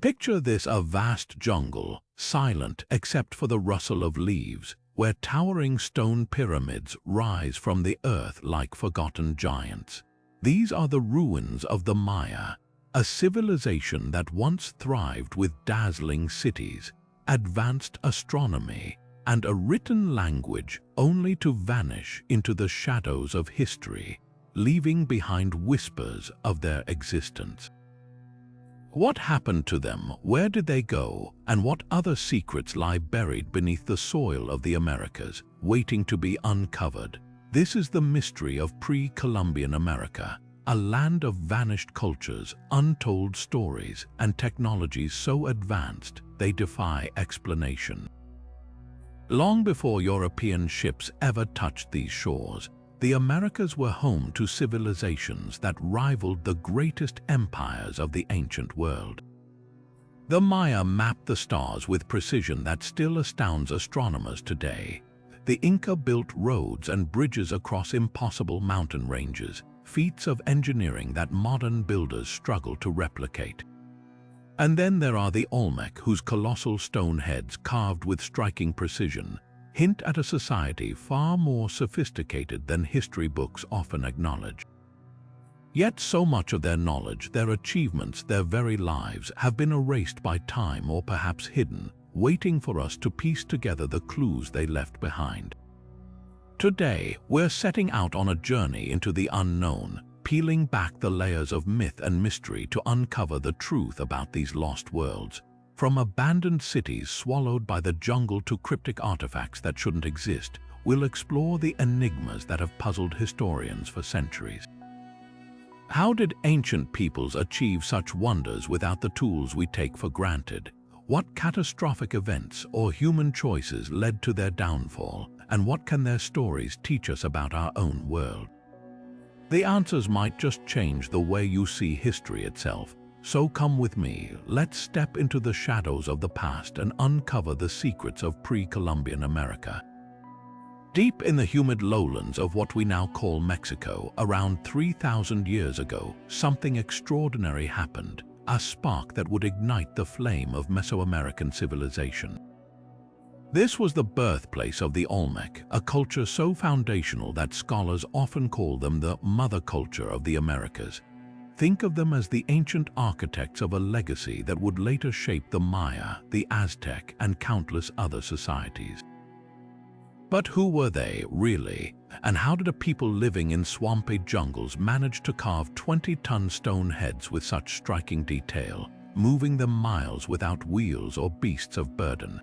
Picture this: a vast jungle, silent except for the rustle of leaves, where towering stone pyramids rise from the earth like forgotten giants. These are the ruins of the Maya, a civilization that once thrived with dazzling cities, advanced astronomy, and a written language, only to vanish into the shadows of history, leaving behind whispers of their existence. What happened to them? Where did they go? And what other secrets lie buried beneath the soil of the Americas, waiting to be uncovered? This is the mystery of pre-Columbian America, a land of vanished cultures, untold stories, and technologies so advanced they defy explanation. Long before European ships ever touched these shores, the Americas were home to civilizations that rivaled the greatest empires of the ancient world. The Maya mapped the stars with precision that still astounds astronomers today. The Inca built roads and bridges across impossible mountain ranges, feats of engineering that modern builders struggle to replicate. And then there are the Olmec, whose colossal stone heads, carved with striking precision, hint at a society far more sophisticated than history books often acknowledge. Yet so much of their knowledge, their achievements, their very lives have been erased by time, or perhaps hidden, waiting for us to piece together the clues they left behind. Today, we're setting out on a journey into the unknown, peeling back the layers of myth and mystery to uncover the truth about these lost worlds. From abandoned cities swallowed by the jungle to cryptic artifacts that shouldn't exist, we'll explore the enigmas that have puzzled historians for centuries. How did ancient peoples achieve such wonders without the tools we take for granted? What catastrophic events or human choices led to their downfall, and what can their stories teach us about our own world? The answers might just change the way you see history itself. So come with me, let's step into the shadows of the past and uncover the secrets of pre-Columbian America. Deep in the humid lowlands of what we now call Mexico, around 3,000 years ago, something extraordinary happened, a spark that would ignite the flame of Mesoamerican civilization. This was the birthplace of the Olmec, a culture so foundational that scholars often call them the mother culture of the Americas. Think of them as the ancient architects of a legacy that would later shape the Maya, the Aztec, and countless other societies. But who were they, really? And how did a people living in swampy jungles manage to carve 20-ton stone heads with such striking detail, moving them miles without wheels or beasts of burden?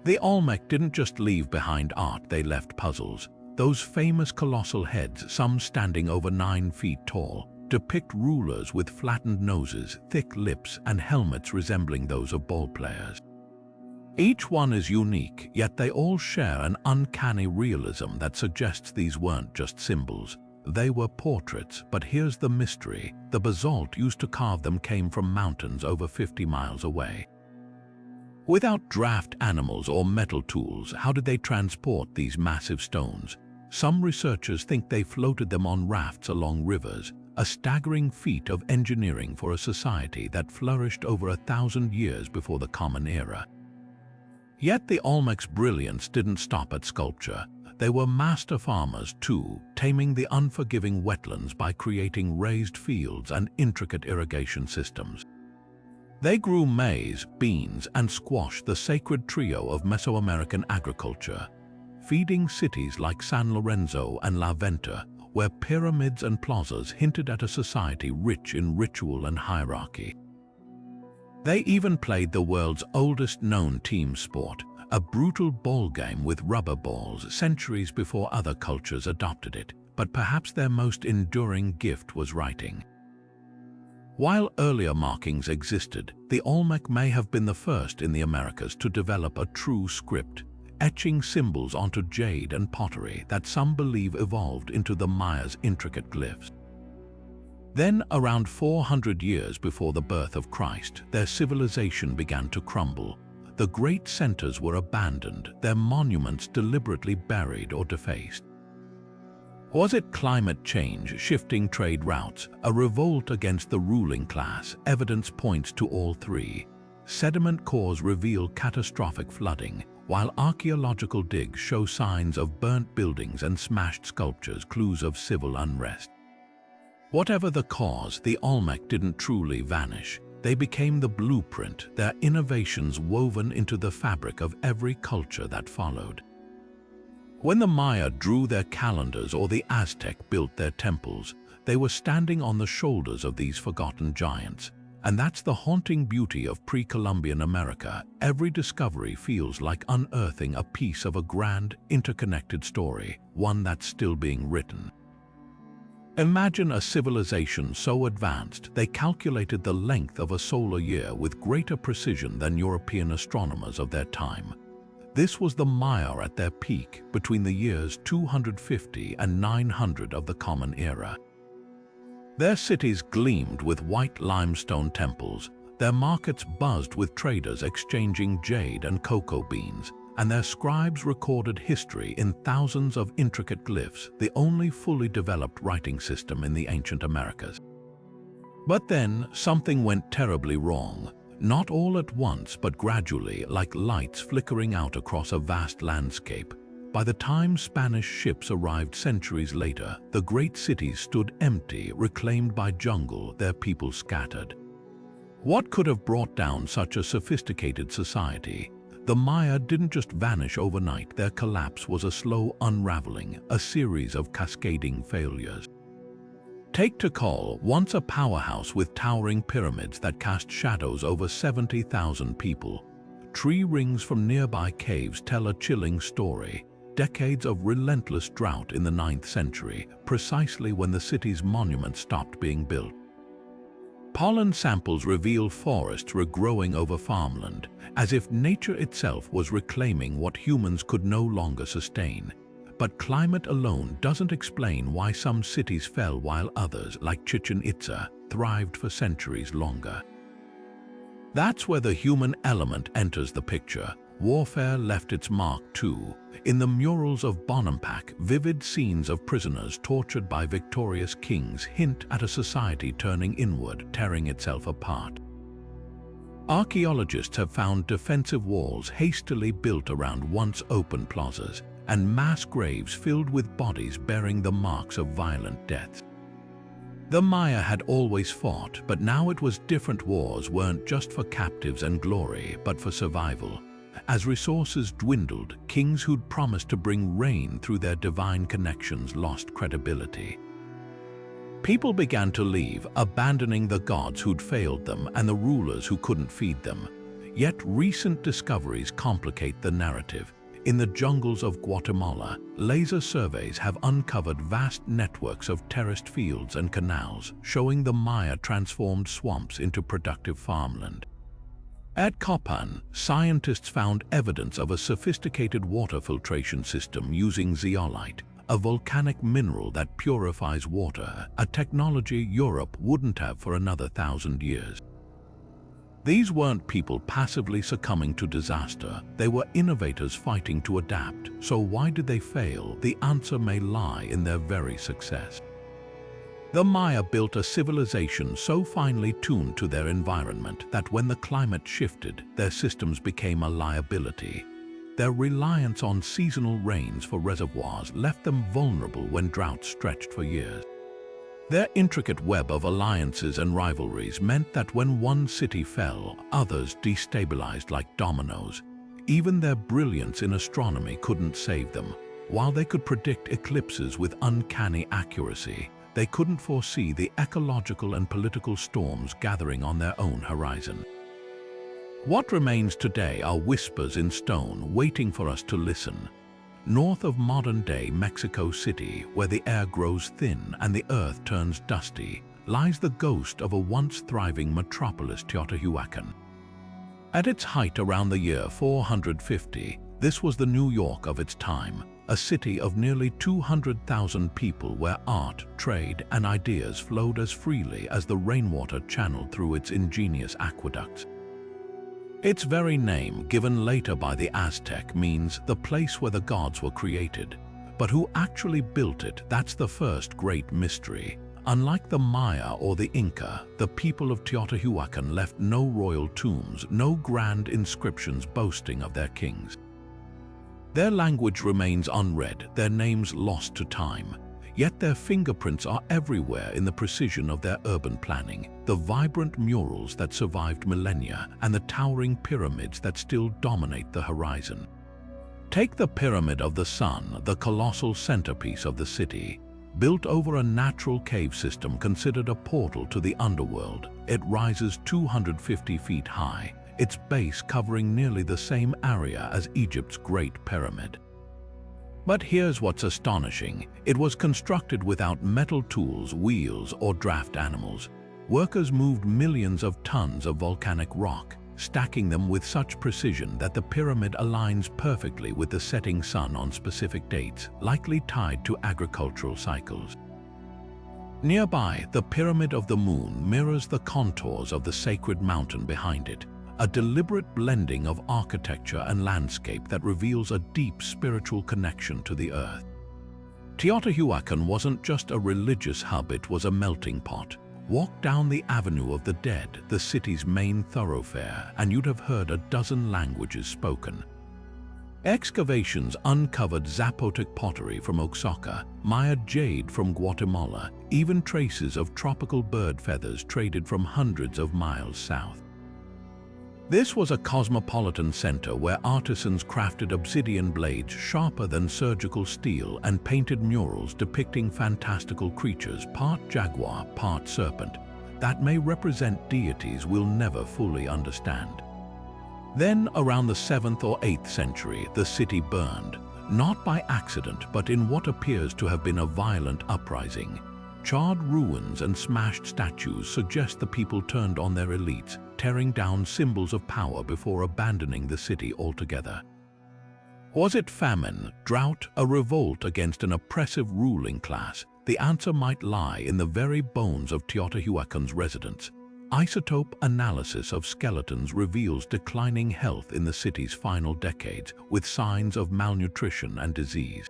The Olmec didn't just leave behind art, they left puzzles. Those famous colossal heads, some standing over 9 feet tall, depict rulers with flattened noses, thick lips, and helmets resembling those of ballplayers. Each one is unique, yet they all share an uncanny realism that suggests these weren't just symbols. They were portraits, but here's the mystery. The basalt used to carve them came from mountains over 50 miles away. Without draft animals or metal tools, how did they transport these massive stones? Some researchers think they floated them on rafts along rivers, a staggering feat of engineering for a society that flourished over 1,000 years before the Common Era. Yet the Olmec's brilliance didn't stop at sculpture. They were master farmers too, taming the unforgiving wetlands by creating raised fields and intricate irrigation systems. They grew maize, beans, and squash, the sacred trio of Mesoamerican agriculture, feeding cities like San Lorenzo and La Venta, where pyramids and plazas hinted at a society rich in ritual and hierarchy. They even played the world's oldest known team sport, a brutal ball game with rubber balls, centuries before other cultures adopted it, but perhaps their most enduring gift was writing. While earlier markings existed, the Olmec may have been the first in the Americas to develop a true script, etching symbols onto jade and pottery that some believe evolved into the Maya's intricate glyphs. Then, around 400 years before the birth of Christ, their civilization began to crumble. The great centers were abandoned, their monuments deliberately buried or defaced. Was it climate change, shifting trade routes, a revolt against the ruling class? Evidence points to all three. Sediment cores reveal catastrophic flooding, while archaeological digs show signs of burnt buildings and smashed sculptures, clues of civil unrest. Whatever the cause, the Olmec didn't truly vanish. They became the blueprint, their innovations woven into the fabric of every culture that followed. When the Maya drew their calendars or the Aztec built their temples, they were standing on the shoulders of these forgotten giants. And that's the haunting beauty of pre-Columbian America. Every discovery feels like unearthing a piece of a grand, interconnected story, one that's still being written. Imagine a civilization so advanced they calculated the length of a solar year with greater precision than European astronomers of their time. This was the Maya at their peak between the years 250 and 900 of the Common Era. Their cities gleamed with white limestone temples, their markets buzzed with traders exchanging jade and cocoa beans, and their scribes recorded history in thousands of intricate glyphs, the only fully developed writing system in the ancient Americas. But then, something went terribly wrong. Not all at once, but gradually, like lights flickering out across a vast landscape. By the time Spanish ships arrived centuries later, the great cities stood empty, reclaimed by jungle, their people scattered. What could have brought down such a sophisticated society? The Maya didn't just vanish overnight. Their collapse was a slow unraveling, a series of cascading failures. Take Tikal, once a powerhouse with towering pyramids that cast shadows over 70,000 people. Tree rings from nearby caves tell a chilling story. Decades of relentless drought in the 9th century, precisely when the city's monument stopped being built. Pollen samples reveal forests regrowing over farmland, as if nature itself was reclaiming what humans could no longer sustain. But climate alone doesn't explain why some cities fell while others, like Chichen Itza, thrived for centuries longer. That's where the human element enters the picture. Warfare left its mark too. In the murals of Bonampak, vivid scenes of prisoners tortured by victorious kings hint at a society turning inward, tearing itself apart. Archaeologists have found defensive walls hastily built around once open plazas, and mass graves filled with bodies bearing the marks of violent deaths. The Maya had always fought, but now it was different. Wars weren't just for captives and glory, but for survival. As resources dwindled, kings who'd promised to bring rain through their divine connections lost credibility. People began to leave, abandoning the gods who'd failed them and the rulers who couldn't feed them. Yet recent discoveries complicate the narrative. In the jungles of Guatemala, laser surveys have uncovered vast networks of terraced fields and canals, showing the Maya transformed swamps into productive farmland. At Copan, scientists found evidence of a sophisticated water filtration system using zeolite, a volcanic mineral that purifies water, a technology Europe wouldn't have for another 1,000 years. These weren't people passively succumbing to disaster, they were innovators fighting to adapt. So why did they fail? The answer may lie in their very success. The Maya built a civilization so finely tuned to their environment that when the climate shifted, their systems became a liability. Their reliance on seasonal rains for reservoirs left them vulnerable when droughts stretched for years. Their intricate web of alliances and rivalries meant that when one city fell, others destabilized like dominoes. Even their brilliance in astronomy couldn't save them. While they could predict eclipses with uncanny accuracy, they couldn't foresee the ecological and political storms gathering on their own horizon. What remains today are whispers in stone waiting for us to listen. North of modern-day Mexico City, where the air grows thin and the earth turns dusty, lies the ghost of a once thriving metropolis, Teotihuacan. At its height around the year 450, this was the New York of its time, a city of nearly 200,000 people where art, trade, and ideas flowed as freely as the rainwater channeled through its ingenious aqueducts. Its very name, given later by the Aztec, means the place where the gods were created. But who actually built it, that's the first great mystery. Unlike the Maya or the Inca, the people of Teotihuacan left no royal tombs, no grand inscriptions boasting of their kings. Their language remains unread, their names lost to time. Yet their fingerprints are everywhere in the precision of their urban planning, the vibrant murals that survived millennia, and the towering pyramids that still dominate the horizon. Take the Pyramid of the Sun, the colossal centerpiece of the city. Built over a natural cave system considered a portal to the underworld, it rises 250 feet high, its base covering nearly the same area as Egypt's Great Pyramid. But here's what's astonishing. It was constructed without metal tools, wheels, or draft animals. Workers moved millions of tons of volcanic rock, stacking them with such precision that the pyramid aligns perfectly with the setting sun on specific dates, likely tied to agricultural cycles. Nearby, the Pyramid of the Moon mirrors the contours of the sacred mountain behind it, a deliberate blending of architecture and landscape that reveals a deep spiritual connection to the earth. Teotihuacan wasn't just a religious hub, it was a melting pot. Walk down the Avenue of the Dead, the city's main thoroughfare, and you'd have heard a dozen languages spoken. Excavations uncovered Zapotec pottery from Oaxaca, Maya jade from Guatemala, even traces of tropical bird feathers traded from hundreds of miles south. This was a cosmopolitan center where artisans crafted obsidian blades sharper than surgical steel and painted murals depicting fantastical creatures, part jaguar, part serpent, that may represent deities we'll never fully understand. Then, around the 7th or 8th century, the city burned, not by accident but in what appears to have been a violent uprising. Charred ruins and smashed statues suggest the people turned on their elites, tearing down symbols of power before abandoning the city altogether. Was it famine, drought, a revolt against an oppressive ruling class? The answer might lie in the very bones of Teotihuacan's residents. Isotope analysis of skeletons reveals declining health in the city's final decades, with signs of malnutrition and disease.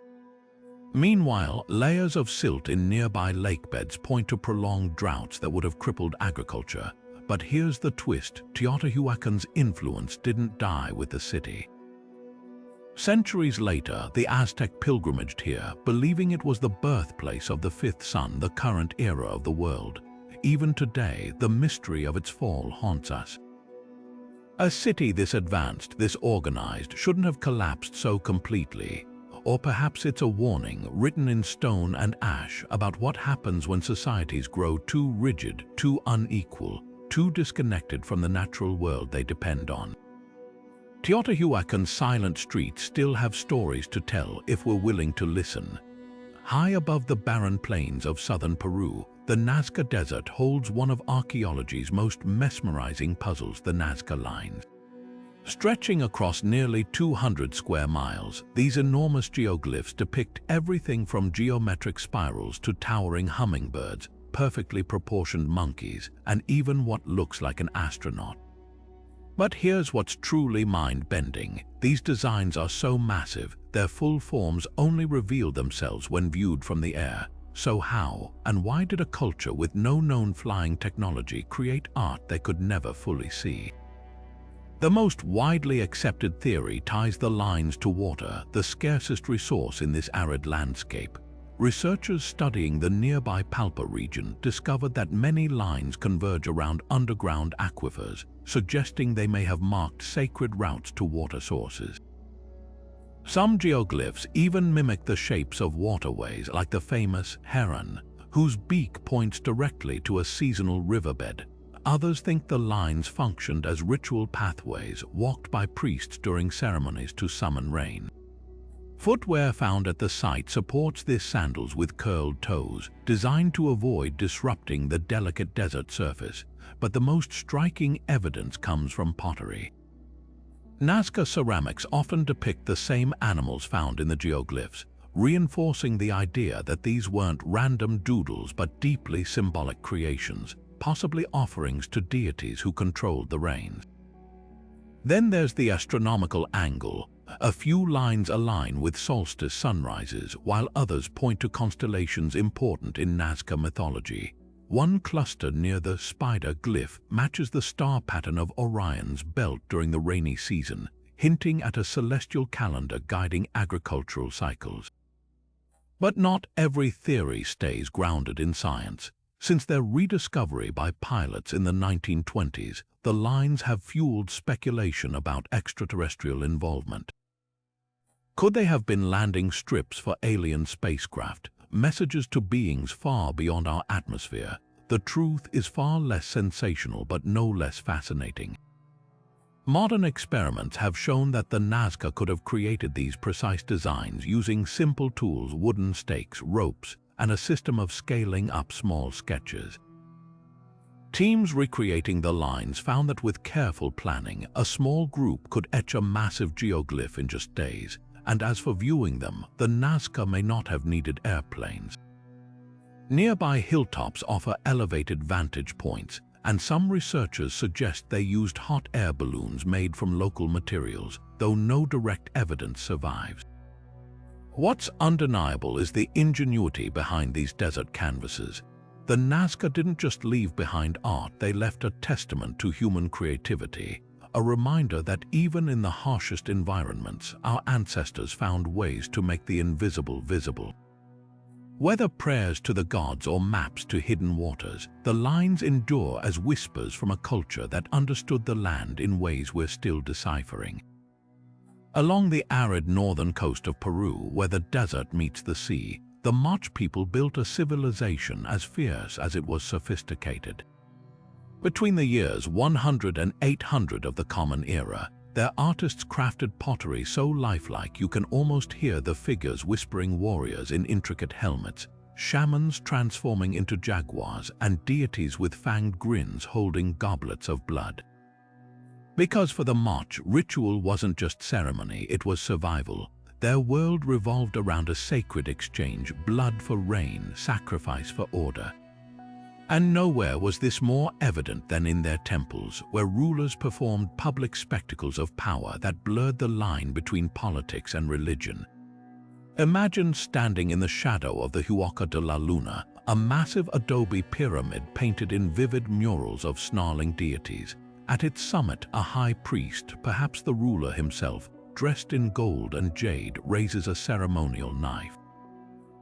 Meanwhile, layers of silt in nearby lakebeds point to prolonged droughts that would have crippled agriculture. But here's the twist: Teotihuacan's influence didn't die with the city. Centuries later, the Aztec pilgrimaged here, believing it was the birthplace of the fifth sun, the current era of the world. Even today, the mystery of its fall haunts us. A city this advanced, this organized, shouldn't have collapsed so completely. Or perhaps it's a warning, written in stone and ash, about what happens when societies grow too rigid, too unequal, too disconnected from the natural world they depend on. Teotihuacan's silent streets still have stories to tell if we're willing to listen. High above the barren plains of southern Peru, the Nazca Desert holds one of archaeology's most mesmerizing puzzles, the Nazca Lines. Stretching across nearly 200 square miles, these enormous geoglyphs depict everything from geometric spirals to towering hummingbirds, perfectly proportioned monkeys, and even what looks like an astronaut. But here's what's truly mind-bending. These designs are so massive, their full forms only reveal themselves when viewed from the air. So how and why did a culture with no known flying technology create art they could never fully see? The most widely accepted theory ties the lines to water, the scarcest resource in this arid landscape. Researchers studying the nearby Palpa region discovered that many lines converge around underground aquifers, suggesting they may have marked sacred routes to water sources. Some geoglyphs even mimic the shapes of waterways, like the famous heron, whose beak points directly to a seasonal riverbed. Others think the lines functioned as ritual pathways walked by priests during ceremonies to summon rain. Footwear found at the site supports this: sandals with curled toes, designed to avoid disrupting the delicate desert surface. But the most striking evidence comes from pottery. Nazca ceramics often depict the same animals found in the geoglyphs, reinforcing the idea that these weren't random doodles but deeply symbolic creations, possibly offerings to deities who controlled the rains. Then there's the astronomical angle. A few lines align with solstice sunrises, while others point to constellations important in Nazca mythology. One cluster near the spider glyph matches the star pattern of Orion's belt during the rainy season, hinting at a celestial calendar guiding agricultural cycles. But not every theory stays grounded in science. Since their rediscovery by pilots in the 1920s, the lines have fueled speculation about extraterrestrial involvement. Could they have been landing strips for alien spacecraft, messages to beings far beyond our atmosphere? The truth is far less sensational but no less fascinating. Modern experiments have shown that the Nazca could have created these precise designs using simple tools, wooden stakes, ropes, and a system of scaling up small sketches. Teams recreating the lines found that with careful planning, a small group could etch a massive geoglyph in just days, and as for viewing them, the Nazca may not have needed airplanes. Nearby hilltops offer elevated vantage points, and some researchers suggest they used hot air balloons made from local materials, though no direct evidence survives. What's undeniable is the ingenuity behind these desert canvases. The Nazca didn't just leave behind art, they left a testament to human creativity, a reminder that even in the harshest environments, our ancestors found ways to make the invisible visible. Whether prayers to the gods or maps to hidden waters, the lines endure as whispers from a culture that understood the land in ways we're still deciphering. Along the arid northern coast of Peru, where the desert meets the sea, the Moche people built a civilization as fierce as it was sophisticated. Between the years 100 and 800 of the Common Era, their artists crafted pottery so lifelike you can almost hear the figures whispering, warriors in intricate helmets, shamans transforming into jaguars, and deities with fanged grins holding goblets of blood. Because for the Moche, ritual wasn't just ceremony, it was survival. Their world revolved around a sacred exchange, blood for rain, sacrifice for order. And nowhere was this more evident than in their temples, where rulers performed public spectacles of power that blurred the line between politics and religion. Imagine standing in the shadow of the Huaca de la Luna, a massive adobe pyramid painted in vivid murals of snarling deities. At its summit, a high priest, perhaps the ruler himself, dressed in gold and jade, raises a ceremonial knife.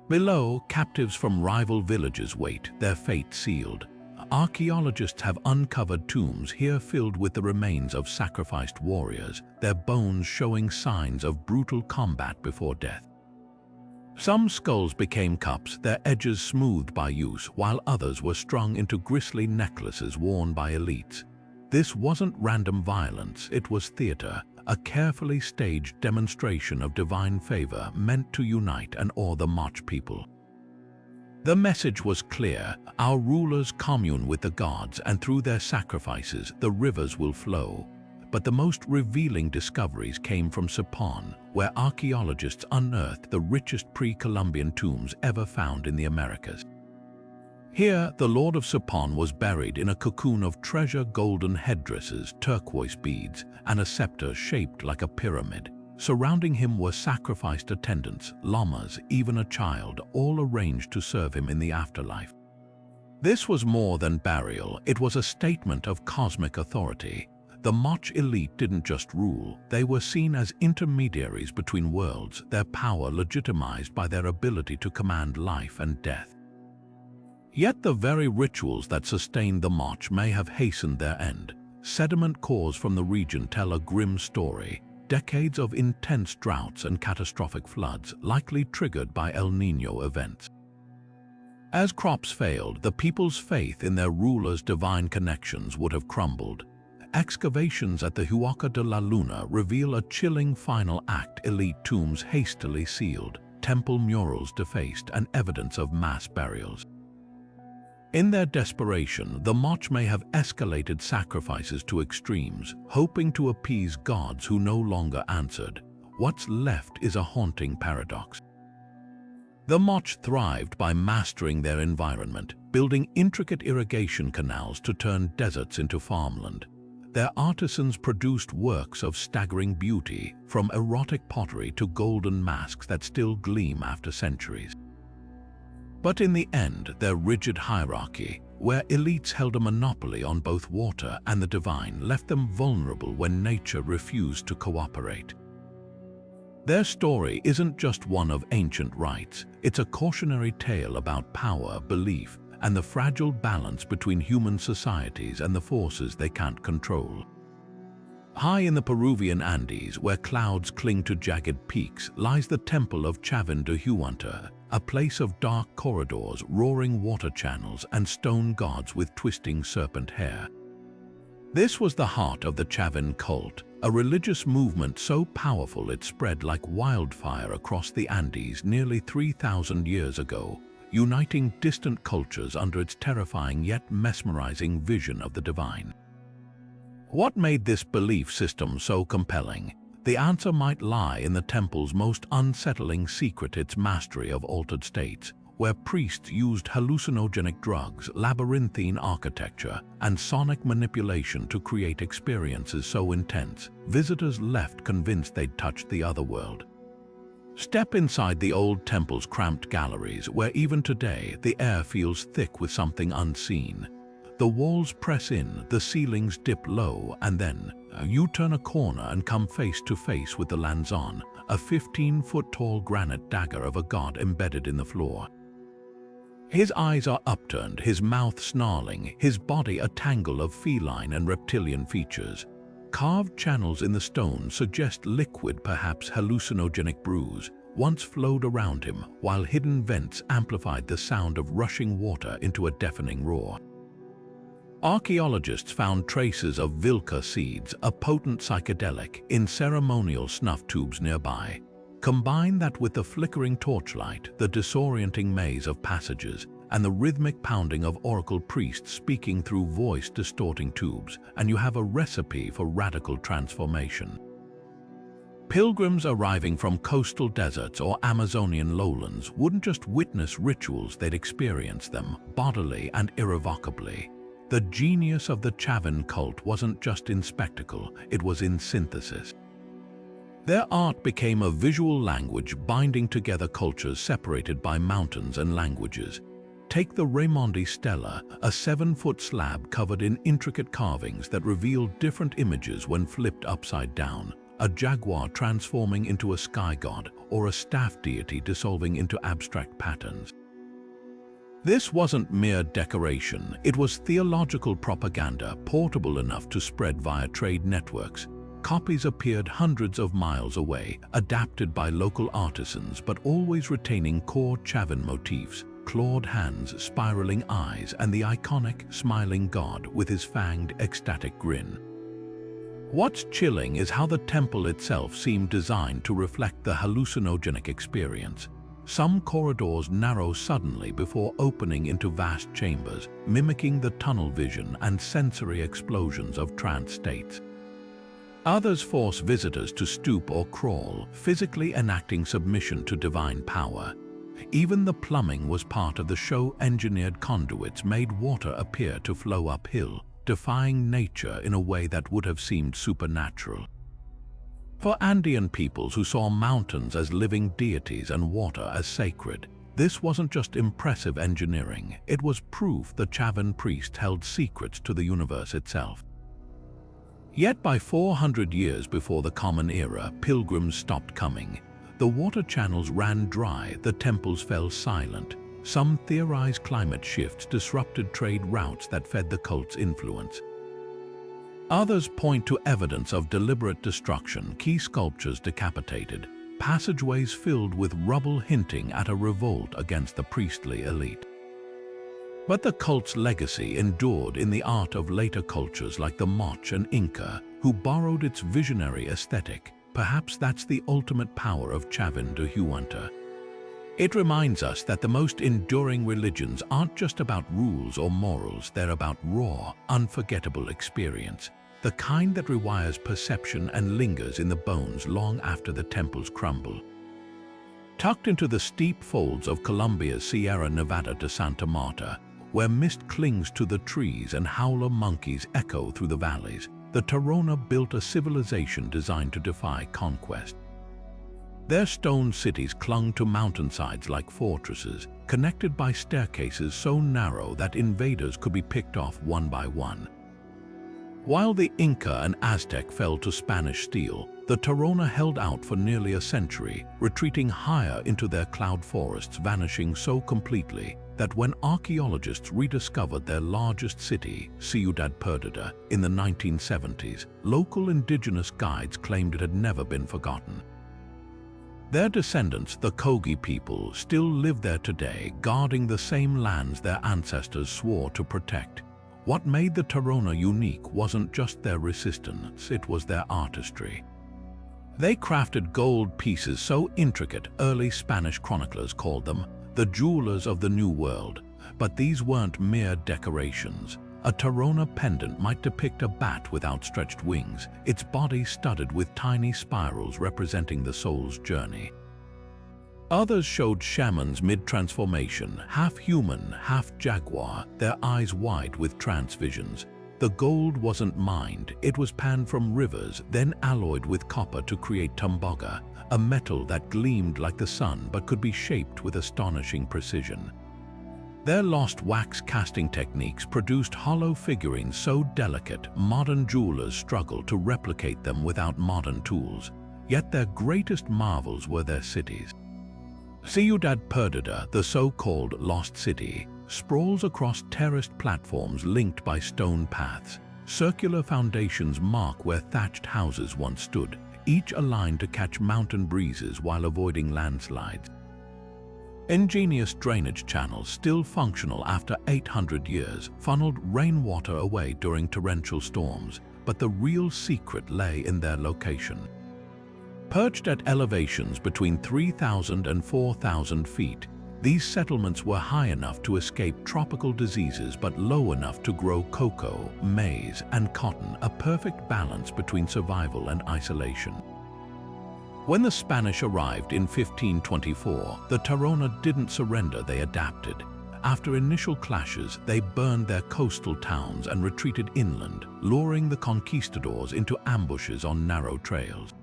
Below, captives from rival villages wait, their fate sealed. Archaeologists have uncovered tombs here filled with the remains of sacrificed warriors, their bones showing signs of brutal combat before death. Some skulls became cups, their edges smoothed by use, while others were strung into grisly necklaces worn by elites. This wasn't random violence, it was theater, a carefully staged demonstration of divine favor meant to unite and awe the Moche people. The message was clear: our rulers commune with the gods, and through their sacrifices the rivers will flow. But the most revealing discoveries came from Zapotec, where archaeologists unearthed the richest pre-Columbian tombs ever found in the Americas. Here, the Lord of Zapotec was buried in a cocoon of treasure, golden headdresses, turquoise beads, and a scepter shaped like a pyramid. Surrounding him were sacrificed attendants, llamas, even a child, all arranged to serve him in the afterlife. This was more than burial, it was a statement of cosmic authority. The Moche elite didn't just rule, they were seen as intermediaries between worlds, their power legitimized by their ability to command life and death. Yet the very rituals that sustained the Moche may have hastened their end. Sediment cores from the region tell a grim story, decades of intense droughts and catastrophic floods, likely triggered by El Niño events. As crops failed, the people's faith in their rulers' divine connections would have crumbled. Excavations at the Huaca de la Luna reveal a chilling final act: elite tombs hastily sealed, temple murals defaced, and evidence of mass burials. In their desperation, the Moche may have escalated sacrifices to extremes, hoping to appease gods who no longer answered. What's left is a haunting paradox. The Moche thrived by mastering their environment, building intricate irrigation canals to turn deserts into farmland. their artisans produced works of staggering beauty, from erotic pottery to golden masks that still gleam after centuries. But in the end, their rigid hierarchy, where elites held a monopoly on both water and the divine, left them vulnerable when nature refused to cooperate. Their story isn't just one of ancient rites, it's a cautionary tale about power, belief, and the fragile balance between human societies and the forces they can't control. High in the Peruvian Andes, where clouds cling to jagged peaks, lies the temple of Teotihuacan, a place of dark corridors, roaring water channels, and stone gods with twisting serpent hair. This was the heart of the Chavin cult, a religious movement so powerful it spread like wildfire across the Andes nearly 3,000 years ago, uniting distant cultures under its terrifying yet mesmerizing vision of the divine. What made this belief system so compelling? The answer might lie in the temple's most unsettling secret: its mastery of altered states, where priests used hallucinogenic drugs, labyrinthine architecture, and sonic manipulation to create experiences so intense, visitors left convinced they'd touched the other world. Step inside the old temple's cramped galleries, where even today the air feels thick with something unseen. The walls press in, the ceilings dip low, and then you turn a corner and come face to face with the lanzon, a 15-foot-tall granite dagger of a god embedded in the floor. His eyes are upturned, his mouth snarling, his body a tangle of feline and reptilian features. Carved channels in the stone suggest liquid, perhaps hallucinogenic brews, once flowed around him, while hidden vents amplified the sound of rushing water into a deafening roar. Archaeologists found traces of vilca seeds, a potent psychedelic, in ceremonial snuff tubes nearby. Combine that with the flickering torchlight, the disorienting maze of passages, and the rhythmic pounding of oracle priests speaking through voice-distorting tubes, and you have a recipe for radical transformation. Pilgrims arriving from coastal deserts or Amazonian lowlands wouldn't just witness rituals, they'd experience them, bodily and irrevocably. The genius of the Chavin cult wasn't just in spectacle, it was in synthesis. Their art became a visual language binding together cultures separated by mountains and languages. Take the Raimondi Stela, a 7-foot slab covered in intricate carvings that reveal different images when flipped upside down, a jaguar transforming into a sky god, or a staff deity dissolving into abstract patterns. This wasn't mere decoration, it was theological propaganda portable enough to spread via trade networks. Copies appeared hundreds of miles away, adapted by local artisans but always retaining core Chavin motifs: clawed hands, spiraling eyes, and the iconic smiling god with his fanged, ecstatic grin. What's chilling is how the temple itself seemed designed to reflect the hallucinogenic experience. Some corridors narrow suddenly before opening into vast chambers, mimicking the tunnel vision and sensory explosions of trance states. Others force visitors to stoop or crawl, physically enacting submission to divine power. Even the plumbing was part of the show. Engineered conduits made water appear to flow uphill, defying nature in a way that would have seemed supernatural. For Andean peoples who saw mountains as living deities and water as sacred, this wasn't just impressive engineering, it was proof the Chavin priest held secrets to the universe itself. Yet by 400 years before the Common Era, pilgrims stopped coming. The water channels ran dry, the temples fell silent. Some theorize climate shifts disrupted trade routes that fed the cult's influence. Others point to evidence of deliberate destruction: key sculptures decapitated, passageways filled with rubble hinting at a revolt against the priestly elite. But the cult's legacy endured in the art of later cultures like the Moche and Inca, who borrowed its visionary aesthetic. Perhaps that's the ultimate power of Teotihuacan. It reminds us that the most enduring religions aren't just about rules or morals, they're about raw, unforgettable experience, the kind that rewires perception and lingers in the bones long after the temples crumble. Tucked into the steep folds of Colombia's Sierra Nevada de Santa Marta, where mist clings to the trees and howler monkeys echo through the valleys, the Tairona built a civilization designed to defy conquest. Their stone cities clung to mountainsides like fortresses, connected by staircases so narrow that invaders could be picked off one by one. While the Inca and Aztec fell to Spanish steel, the Tairona held out for nearly a century, retreating higher into their cloud forests, vanishing so completely that when archaeologists rediscovered their largest city, Ciudad Perdida, in the 1970s, local indigenous guides claimed it had never been forgotten. Their descendants, the Kogi people, still live there today, guarding the same lands their ancestors swore to protect. What made the Tairona unique wasn't just their resistance, it was their artistry. They crafted gold pieces so intricate, early Spanish chroniclers called them the jewelers of the New World. But these weren't mere decorations. A Tairona pendant might depict a bat with outstretched wings, its body studded with tiny spirals representing the soul's journey. Others showed shamans mid-transformation, half human, half jaguar, their eyes wide with trance visions. The gold wasn't mined, it was panned from rivers, then alloyed with copper to create tumbaga, a metal that gleamed like the sun but could be shaped with astonishing precision. Their lost wax casting techniques produced hollow figurines so delicate, modern jewelers struggled to replicate them without modern tools. Yet their greatest marvels were their cities. Ciudad Perdida, the so-called Lost City, sprawls across terraced platforms linked by stone paths. Circular foundations mark where thatched houses once stood, each aligned to catch mountain breezes while avoiding landslides. Ingenious drainage channels, still functional after 800 years, funneled rainwater away during torrential storms, but the real secret lay in their location. Perched at elevations between 3,000 and 4,000 feet, these settlements were high enough to escape tropical diseases but low enough to grow cocoa, maize, and cotton, a perfect balance between survival and isolation. When the Spanish arrived in 1524, the Tairona didn't surrender, they adapted. After initial clashes, they burned their coastal towns and retreated inland, luring the conquistadors into ambushes on narrow trails.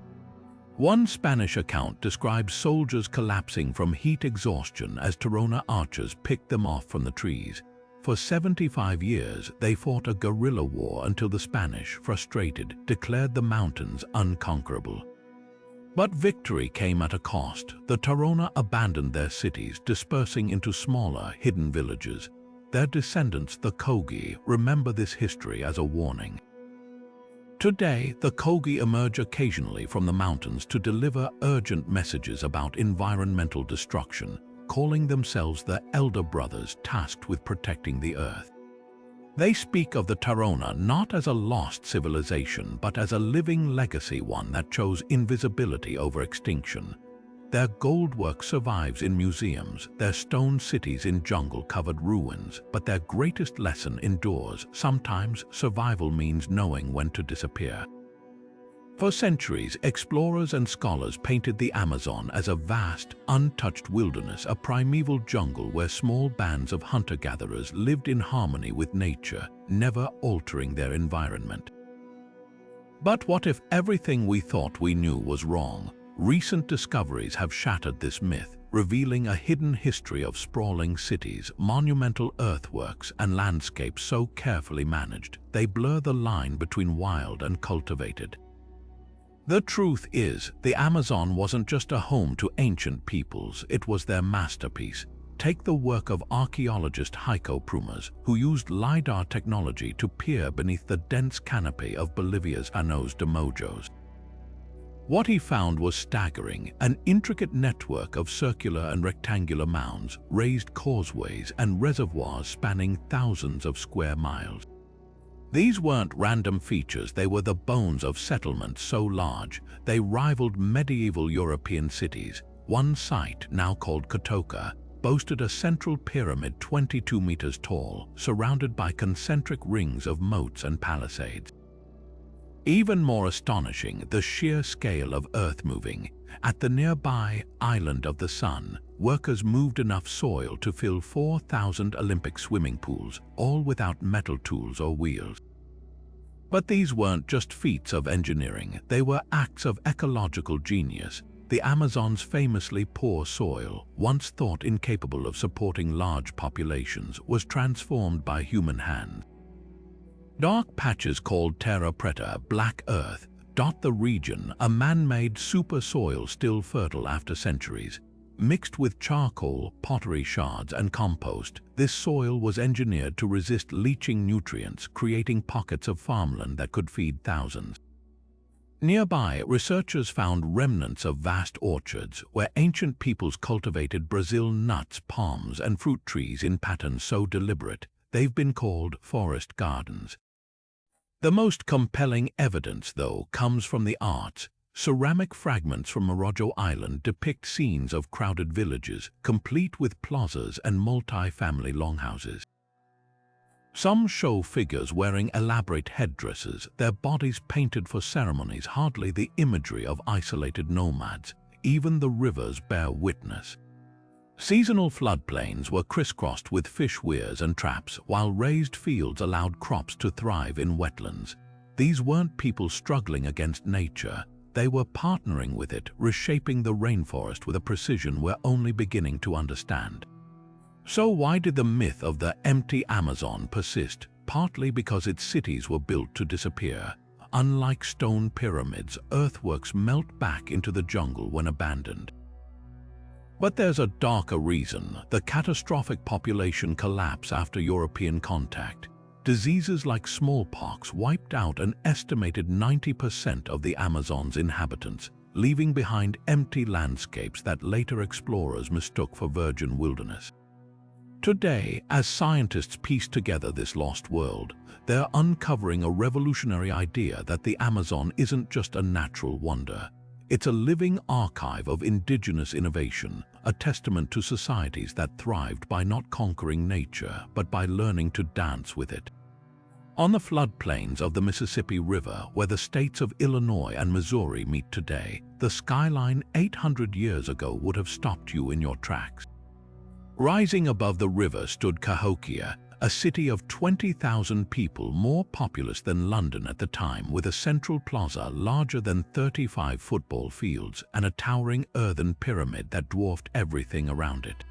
One Spanish account describes soldiers collapsing from heat exhaustion as Tairona archers picked them off from the trees. For 75 years, they fought a guerrilla war until the Spanish, frustrated, declared the mountains unconquerable. But victory came at a cost. The Tairona abandoned their cities, dispersing into smaller, hidden villages. Their descendants, the Kogi, remember this history as a warning. Today, the Kogi emerge occasionally from the mountains to deliver urgent messages about environmental destruction, calling themselves the Elder Brothers tasked with protecting the earth. They speak of the Tairona not as a lost civilization, but as a living legacy, one that chose invisibility over extinction. Their goldwork survives in museums, their stone cities in jungle-covered ruins, but their greatest lesson endures. Sometimes survival means knowing when to disappear. For centuries, explorers and scholars painted the Amazon as a vast, untouched wilderness, a primeval jungle where small bands of hunter-gatherers lived in harmony with nature, never altering their environment. But what if everything we thought we knew was wrong? Recent discoveries have shattered this myth, revealing a hidden history of sprawling cities, monumental earthworks, and landscapes so carefully managed, they blur the line between wild and cultivated. The truth is, the Amazon wasn't just a home to ancient peoples, it was their masterpiece. Take the work of archaeologist Heiko Prumas, who used LiDAR technology to peer beneath the dense canopy of Bolivia's Llanos de Mojos. What he found was staggering: an intricate network of circular and rectangular mounds, raised causeways, and reservoirs spanning thousands of square miles. These weren't random features, they were the bones of settlements so large they rivaled medieval European cities. One site, now called Kotoka, boasted a central pyramid 22 meters tall, surrounded by concentric rings of moats and palisades. Even more astonishing, the sheer scale of earth moving. At the nearby Island of the Sun, workers moved enough soil to fill 4,000 Olympic swimming pools, all without metal tools or wheels. But these weren't just feats of engineering, they were acts of ecological genius. The Amazon's famously poor soil, once thought incapable of supporting large populations, was transformed by human hands. Dark patches called terra preta, black earth, dot the region, a man-made super soil still fertile after centuries. Mixed with charcoal, pottery shards, and compost, this soil was engineered to resist leaching nutrients, creating pockets of farmland that could feed thousands. Nearby, researchers found remnants of vast orchards where ancient peoples cultivated Brazil nuts, palms, and fruit trees in patterns so deliberate they've been called forest gardens. The most compelling evidence, though, comes from the arts. Ceramic fragments from Morojo Island depict scenes of crowded villages, complete with plazas and multi-family longhouses. Some show figures wearing elaborate headdresses, their bodies painted for ceremonies, hardly the imagery of isolated nomads. Even the rivers bear witness. Seasonal floodplains were crisscrossed with fish weirs and traps, while raised fields allowed crops to thrive in wetlands. These weren't people struggling against nature. They were partnering with it, reshaping the rainforest with a precision we're only beginning to understand. So why did the myth of the empty Amazon persist? Partly because its cities were built to disappear. Unlike stone pyramids, earthworks melt back into the jungle when abandoned. But there's a darker reason: the catastrophic population collapse after European contact. Diseases like smallpox wiped out an estimated 90% of the Amazon's inhabitants, leaving behind empty landscapes that later explorers mistook for virgin wilderness. Today, as scientists piece together this lost world, they're uncovering a revolutionary idea that the Amazon isn't just a natural wonder. It's a living archive of indigenous innovation, a testament to societies that thrived by not conquering nature, but by learning to dance with it. On the floodplains of the Mississippi River, where the states of Illinois and Missouri meet today, the skyline 800 years ago would have stopped you in your tracks. Rising above the river stood Cahokia, a city of 20,000 people, more populous than London at the time, with a central plaza larger than 35 football fields and a towering earthen pyramid that dwarfed everything around it.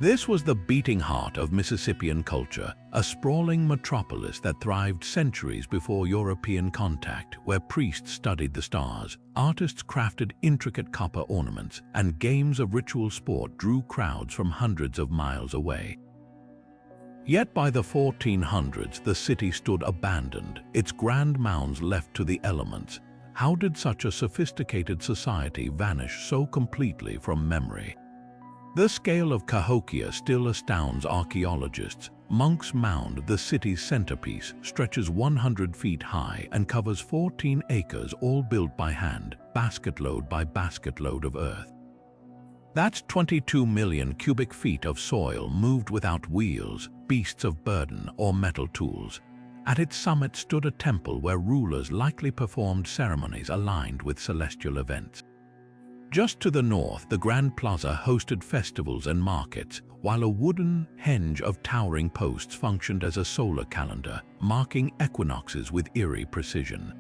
This was the beating heart of Mississippian culture, a sprawling metropolis that thrived centuries before European contact, where priests studied the stars, artists crafted intricate copper ornaments, and games of ritual sport drew crowds from hundreds of miles away. Yet by the 1400s, the city stood abandoned, its grand mounds left to the elements. How did such a sophisticated society vanish so completely from memory? The scale of Cahokia still astounds archaeologists. Monk's Mound, the city's centerpiece, stretches 100 feet high and covers 14 acres, all built by hand, basketload by basketload of earth. That's 22 million cubic feet of soil moved without wheels, beasts of burden, or metal tools. At its summit stood a temple where rulers likely performed ceremonies aligned with celestial events. Just to the north, the Grand Plaza hosted festivals and markets, while a wooden henge of towering posts functioned as a solar calendar, marking equinoxes with eerie precision.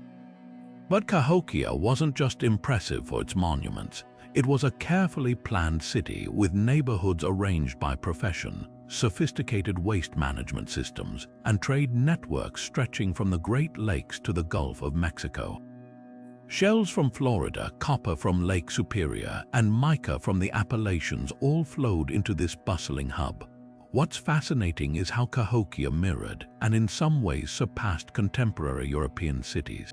But Cahokia wasn't just impressive for its monuments. It was a carefully planned city with neighborhoods arranged by profession, sophisticated waste management systems, and trade networks stretching from the Great Lakes to the Gulf of Mexico. Shells from Florida, copper from Lake Superior, and mica from the Appalachians all flowed into this bustling hub. What's fascinating is how Cahokia mirrored, and in some ways surpassed, contemporary European cities.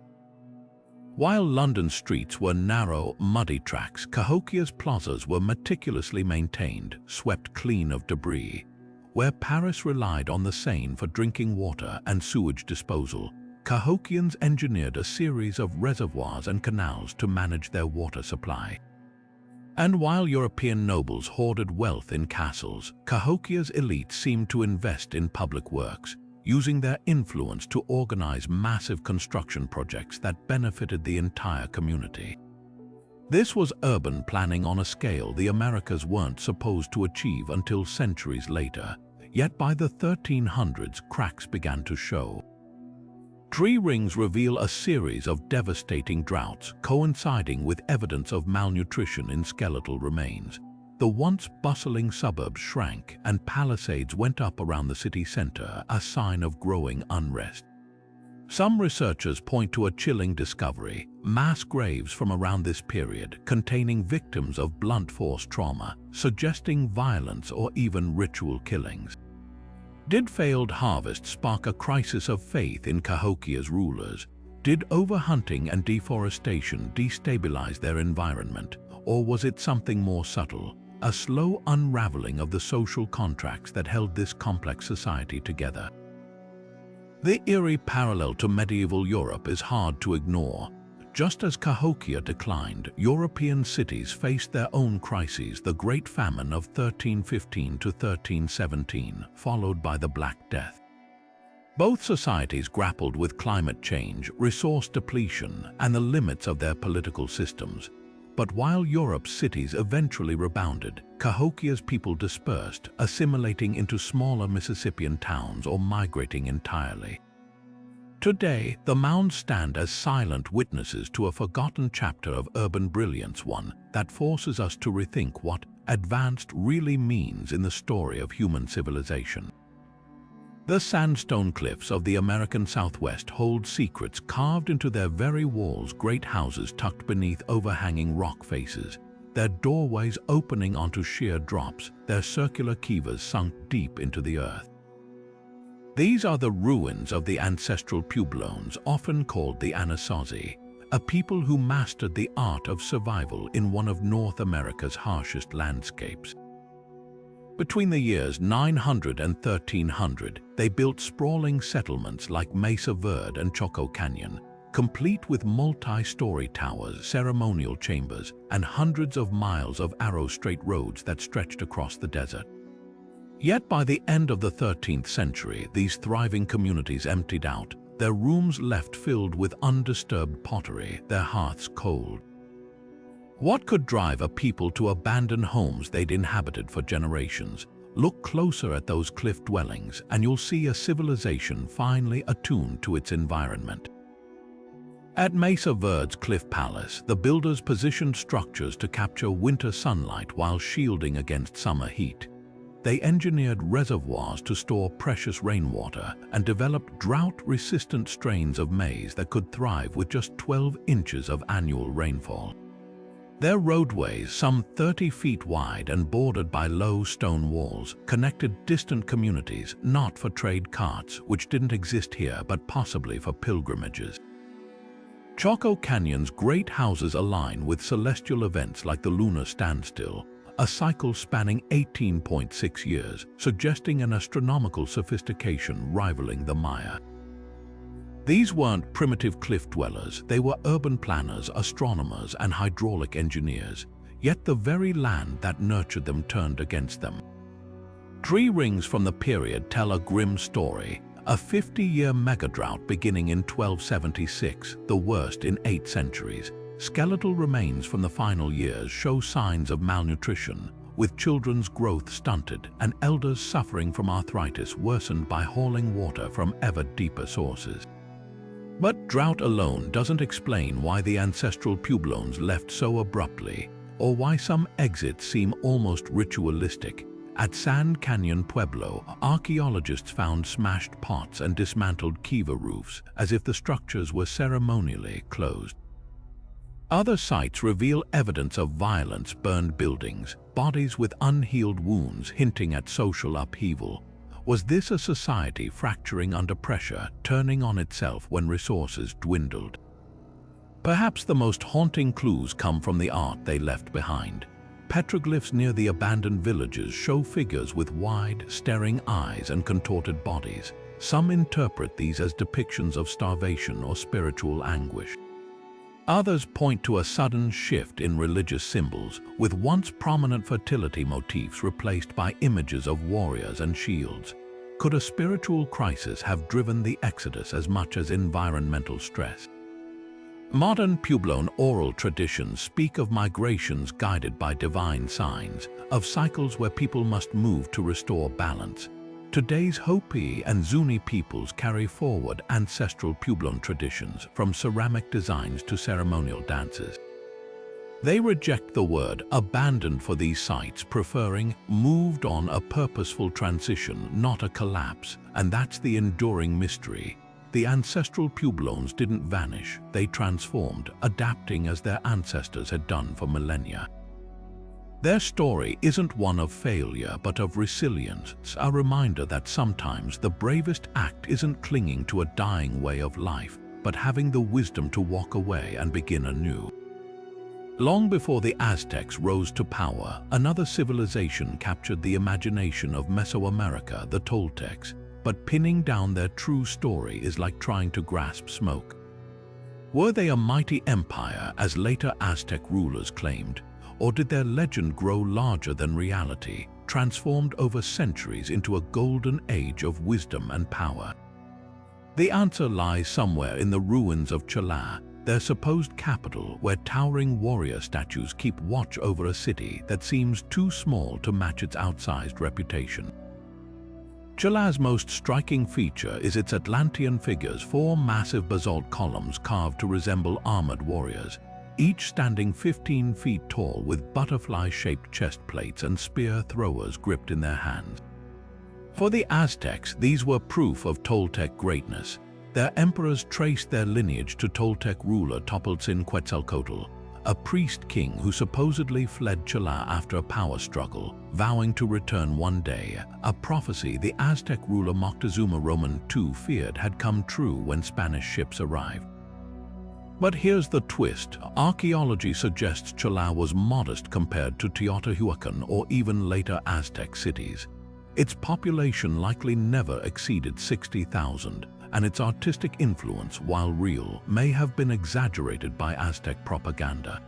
While London's streets were narrow, muddy tracks, Cahokia's plazas were meticulously maintained, swept clean of debris. Where Paris relied on the Seine for drinking water and sewage disposal, Cahokians engineered a series of reservoirs and canals to manage their water supply. And while European nobles hoarded wealth in castles, Cahokia's elite seemed to invest in public works, using their influence to organize massive construction projects that benefited the entire community. This was urban planning on a scale the Americas weren't supposed to achieve until centuries later, yet by the 1300s cracks began to show. Tree rings reveal a series of devastating droughts coinciding with evidence of malnutrition in skeletal remains. The once bustling suburbs shrank and palisades went up around the city center, a sign of growing unrest. Some researchers point to a chilling discovery: mass graves from around this period containing victims of blunt force trauma, suggesting violence or even ritual killings. Did failed harvests spark a crisis of faith in Cahokia's rulers? Did overhunting and deforestation destabilize their environment? Or was it something more subtle, a slow unraveling of the social contracts that held this complex society together? The eerie parallel to medieval Europe is hard to ignore. Just as Cahokia declined, European cities faced their own crises: the Great Famine of 1315 to 1317, followed by the Black Death. Both societies grappled with climate change, resource depletion, and the limits of their political systems. But while Europe's cities eventually rebounded, Cahokia's people dispersed, assimilating into smaller Mississippian towns or migrating entirely. Today, the mounds stand as silent witnesses to a forgotten chapter of urban brilliance, one that forces us to rethink what advanced really means in the story of human civilization. The sandstone cliffs of the American Southwest hold secrets carved into their very walls: great houses tucked beneath overhanging rock faces, their doorways opening onto sheer drops, their circular kivas sunk deep into the earth. These are the ruins of the ancestral Pueblones, often called the Anasazi, a people who mastered the art of survival in one of North America's harshest landscapes. Between the years 900 and 1300, they built sprawling settlements like Mesa Verde and Choco Canyon, complete with multi-story towers, ceremonial chambers, and hundreds of miles of arrow-straight roads that stretched across the desert. Yet by the end of the 13th century, these thriving communities emptied out, their rooms left filled with undisturbed pottery, their hearths cold. What could drive a people to abandon homes they'd inhabited for generations? Look closer at those cliff dwellings, and you'll see a civilization finely attuned to its environment. At Mesa Verde's Cliff Palace, the builders positioned structures to capture winter sunlight while shielding against summer heat. They engineered reservoirs to store precious rainwater and developed drought-resistant strains of maize that could thrive with just 12 inches of annual rainfall. Their roadways, some 30 feet wide and bordered by low stone walls, connected distant communities, not for trade carts, which didn't exist here, but possibly for pilgrimages. Choco Canyon's great houses align with celestial events like the lunar standstill, a cycle spanning 18.6 years, suggesting an astronomical sophistication rivaling the Maya. These weren't primitive cliff dwellers, they were urban planners, astronomers, and hydraulic engineers, yet the very land that nurtured them turned against them. Tree rings from the period tell a grim story: a 50-year megadrought beginning in 1276, the worst in 8 centuries. Skeletal remains from the final years show signs of malnutrition, with children's growth stunted and elders suffering from arthritis worsened by hauling water from ever deeper sources. But drought alone doesn't explain why the ancestral Pueblones left so abruptly, or why some exits seem almost ritualistic. At Sand Canyon Pueblo, archaeologists found smashed pots and dismantled kiva roofs, as if the structures were ceremonially closed. Other sites reveal evidence of violence: burned buildings, bodies with unhealed wounds hinting at social upheaval. Was this a society fracturing under pressure, turning on itself when resources dwindled? Perhaps the most haunting clues come from the art they left behind. Petroglyphs near the abandoned villages show figures with wide, staring eyes and contorted bodies. Some interpret these as depictions of starvation or spiritual anguish. Others point to a sudden shift in religious symbols, with once prominent fertility motifs replaced by images of warriors and shields. Could a spiritual crisis have driven the exodus as much as environmental stress? Modern Puebloan oral traditions speak of migrations guided by divine signs, of cycles where people must move to restore balance. Today's Hopi and Zuni peoples carry forward ancestral Puebloan traditions, from ceramic designs to ceremonial dances. They reject the word abandoned for these sites, preferring moved on, a purposeful transition, not a collapse, and that's the enduring mystery. The ancestral Puebloans didn't vanish, they transformed, adapting as their ancestors had done for millennia. Their story isn't one of failure, but of resilience, a reminder that sometimes the bravest act isn't clinging to a dying way of life, but having the wisdom to walk away and begin anew. Long before the Aztecs rose to power, another civilization captured the imagination of Mesoamerica, the Toltecs. But pinning down their true story is like trying to grasp smoke. Were they a mighty empire, as later Aztec rulers claimed, or did their legend grow larger than reality, transformed over centuries into a golden age of wisdom and power? The answer lies somewhere in the ruins of Chala, their supposed capital, where towering warrior statues keep watch over a city that seems too small to match its outsized reputation. Chala's most striking feature is its Atlantean figures, 4 massive basalt columns carved to resemble armored warriors, each standing 15 feet tall with butterfly-shaped chest plates and spear throwers gripped in their hands. For the Aztecs, these were proof of Toltec greatness. Their emperors traced their lineage to Toltec ruler Topiltzin-Quetzalcoatl, a priest-king who supposedly fled Chala after a power struggle, vowing to return one day, a prophecy the Aztec ruler Moctezuma Roman II feared had come true when Spanish ships arrived. But here's the twist. Archaeology suggests Chala was modest compared to Teotihuacan or even later Aztec cities. Its population likely never exceeded 60,000, and its artistic influence, while real, may have been exaggerated by Aztec propaganda.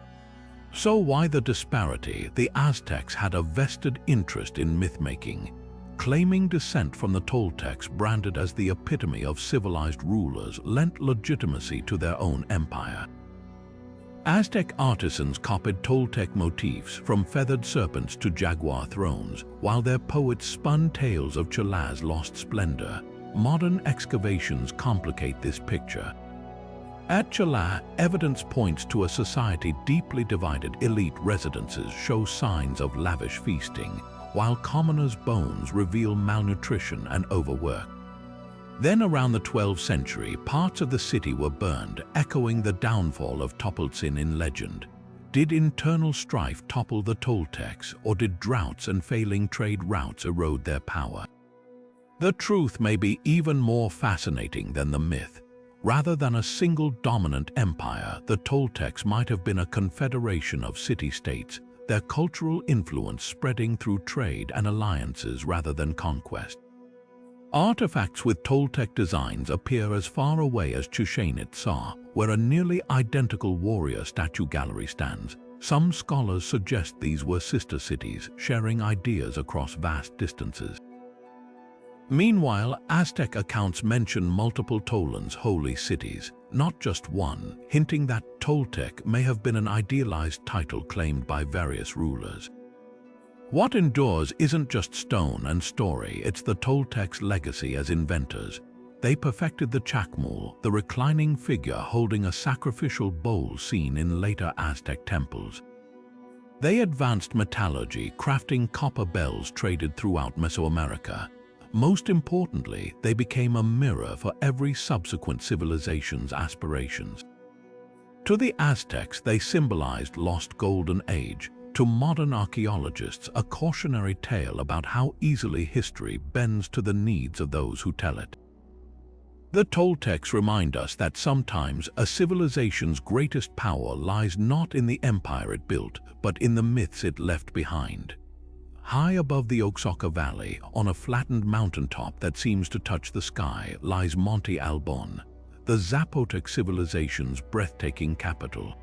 So why the disparity? The Aztecs had a vested interest in myth-making, claiming descent from the Toltecs, branded as the epitome of civilized rulers, lent legitimacy to their own empire. Aztec artisans copied Toltec motifs, from feathered serpents to jaguar thrones, while their poets spun tales of Chala's lost splendor. Modern excavations complicate this picture. At Chala, evidence points to a society deeply divided. Elite residences show signs of lavish feasting, while commoners' bones reveal malnutrition and overwork. Then around the 12th century, parts of the city were burned, echoing the downfall of Topiltzin in legend. Did internal strife topple the Toltecs, or did droughts and failing trade routes erode their power? The truth may be even more fascinating than the myth. Rather than a single dominant empire, the Toltecs might have been a confederation of city-states, their cultural influence spreading through trade and alliances rather than conquest. Artifacts with Toltec designs appear as far away as Chichen Itza, where a nearly identical warrior statue gallery stands. Some scholars suggest these were sister cities, sharing ideas across vast distances. Meanwhile, Aztec accounts mention multiple Tolans, holy cities, not just one, hinting that Toltec may have been an idealized title claimed by various rulers. What endures isn't just stone and story, it's the Toltecs' legacy as inventors. They perfected the chacmul, the reclining figure holding a sacrificial bowl seen in later Aztec temples. They advanced metallurgy, crafting copper bells traded throughout Mesoamerica. Most importantly, they became a mirror for every subsequent civilization's aspirations. To the Aztecs, they symbolized lost golden age. To modern archaeologists, a cautionary tale about how easily history bends to the needs of those who tell it. The Toltecs remind us that sometimes a civilization's greatest power lies not in the empire it built, but in the myths it left behind. High above the Oaxaca Valley, on a flattened mountaintop that seems to touch the sky, lies Monte Albon, the Zapotec civilization's breathtaking capital.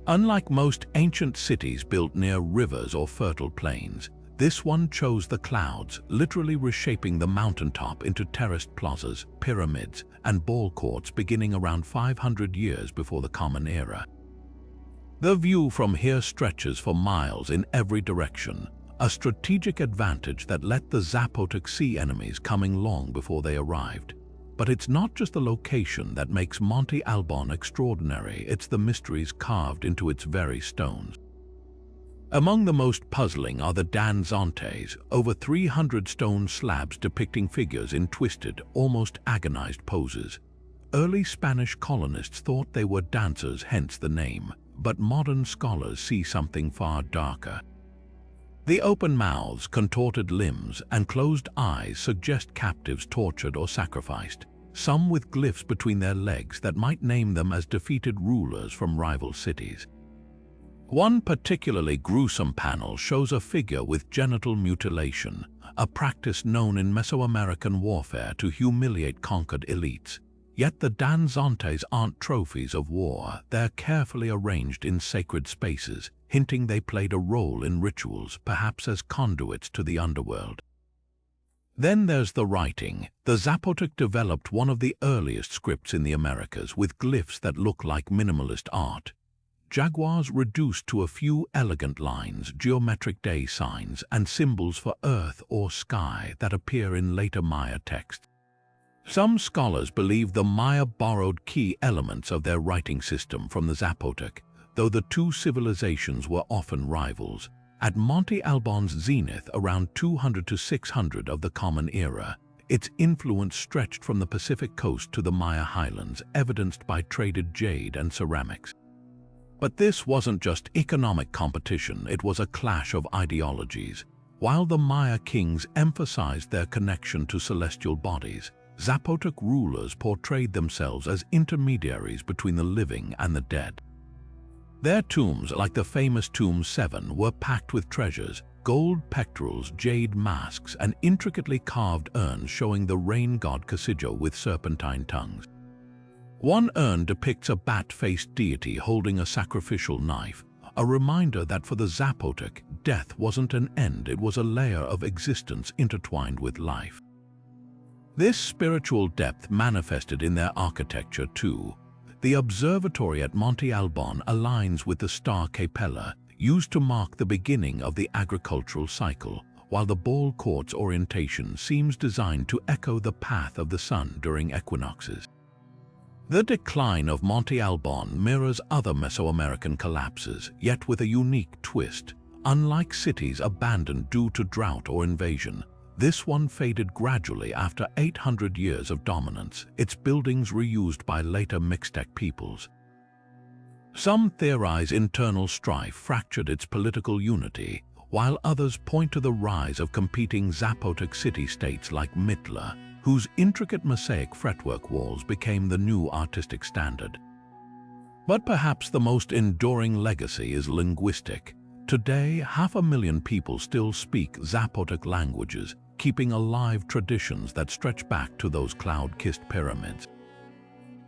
Unlike most ancient cities built near rivers or fertile plains, this one chose the clouds, literally reshaping the mountaintop into terraced plazas, pyramids, and ball courts beginning around 500 years before the Common Era. The view from here stretches for miles in every direction, a strategic advantage that let the Zapotec see enemies coming long before they arrived. But it's not just the location that makes Monte Albán extraordinary, it's the mysteries carved into its very stones. Among the most puzzling are the Danzantes, over 300 stone slabs depicting figures in twisted, almost agonized poses. Early Spanish colonists thought they were dancers, hence the name, but modern scholars see something far darker. The open mouths, contorted limbs, and closed eyes suggest captives tortured or sacrificed, some with glyphs between their legs that might name them as defeated rulers from rival cities. One particularly gruesome panel shows a figure with genital mutilation, a practice known in Mesoamerican warfare to humiliate conquered elites. Yet the Danzantes aren't trophies of war, they're carefully arranged in sacred spaces, hinting they played a role in rituals, perhaps as conduits to the underworld. Then there's the writing. The Zapotec developed one of the earliest scripts in the Americas with glyphs that look like minimalist art. Jaguars reduced to a few elegant lines, geometric day signs, and symbols for earth or sky that appear in later Maya texts. Some scholars believe the Maya borrowed key elements of their writing system from the Zapotec, though the two civilizations were often rivals. At Monte Albán's zenith, around 200 to 600 of the Common Era, its influence stretched from the Pacific coast to the Maya highlands, evidenced by traded jade and ceramics. But this wasn't just economic competition, it was a clash of ideologies. While the Maya kings emphasized their connection to celestial bodies, Zapotec rulers portrayed themselves as intermediaries between the living and the dead. Their tombs, like the famous Tomb 7, were packed with treasures, gold pectorals, jade masks, and intricately carved urns showing the rain god Casillo with serpentine tongues. One urn depicts a bat-faced deity holding a sacrificial knife, a reminder that for the Zapotec, death wasn't an end, it was a layer of existence intertwined with life. This spiritual depth manifested in their architecture too. The observatory at Monte Albán aligns with the star Capella, used to mark the beginning of the agricultural cycle, while the ball court's orientation seems designed to echo the path of the sun during equinoxes. The decline of Monte Albán mirrors other Mesoamerican collapses, yet with a unique twist. Unlike cities abandoned due to drought or invasion, this one faded gradually after 800 years of dominance, its buildings reused by later Mixtec peoples. Some theorize internal strife fractured its political unity, while others point to the rise of competing Zapotec city-states like Mitla, whose intricate mosaic fretwork walls became the new artistic standard. But perhaps the most enduring legacy is linguistic. Today, 500,000 people still speak Zapotec languages, keeping alive traditions that stretch back to those cloud-kissed pyramids.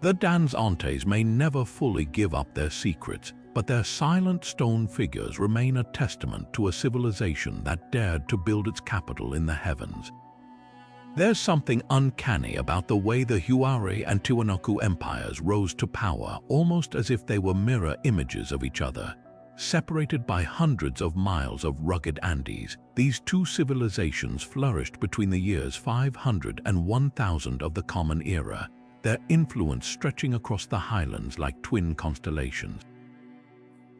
The Danzantes may never fully give up their secrets, but their silent stone figures remain a testament to a civilization that dared to build its capital in the heavens. There's something uncanny about the way the Huari and Tiwanaku empires rose to power, almost as if they were mirror images of each other. Separated by hundreds of miles of rugged Andes, these two civilizations flourished between the years 500 and 1000 of the Common Era, their influence stretching across the highlands like twin constellations.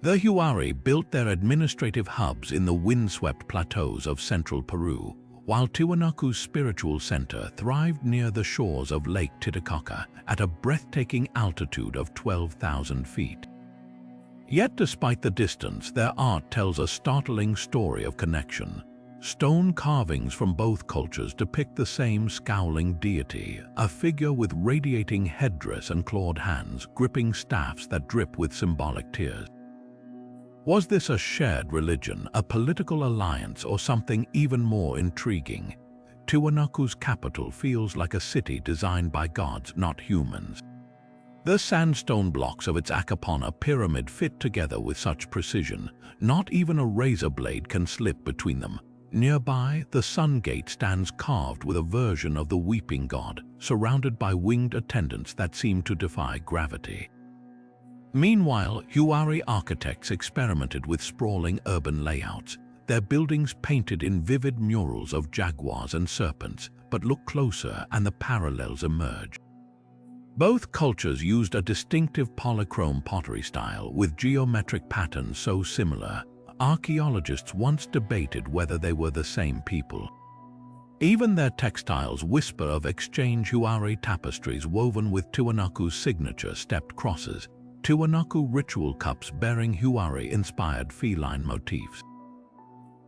The Huari built their administrative hubs in the windswept plateaus of central Peru, while Tiwanaku's spiritual center thrived near the shores of Lake Titicaca at a breathtaking altitude of 12,000 feet. Yet despite the distance, their art tells a startling story of connection. Stone carvings from both cultures depict the same scowling deity, a figure with radiating headdress and clawed hands, gripping staffs that drip with symbolic tears. Was this a shared religion, a political alliance, or something even more intriguing? Tiwanaku's capital feels like a city designed by gods, not humans. The sandstone blocks of its Acapana pyramid fit together with such precision, not even a razor blade can slip between them. Nearby, the sun gate stands carved with a version of the weeping god, surrounded by winged attendants that seem to defy gravity. Meanwhile, Huari architects experimented with sprawling urban layouts. their buildings painted in vivid murals of jaguars and serpents, but look closer and the parallels emerge. Both cultures used a distinctive polychrome pottery style with geometric patterns so similar, archaeologists once debated whether they were the same people. Even their textiles whisper of exchange. Huari tapestries woven with Tiwanaku's signature stepped crosses, Tiwanaku ritual cups bearing Huari-inspired feline motifs.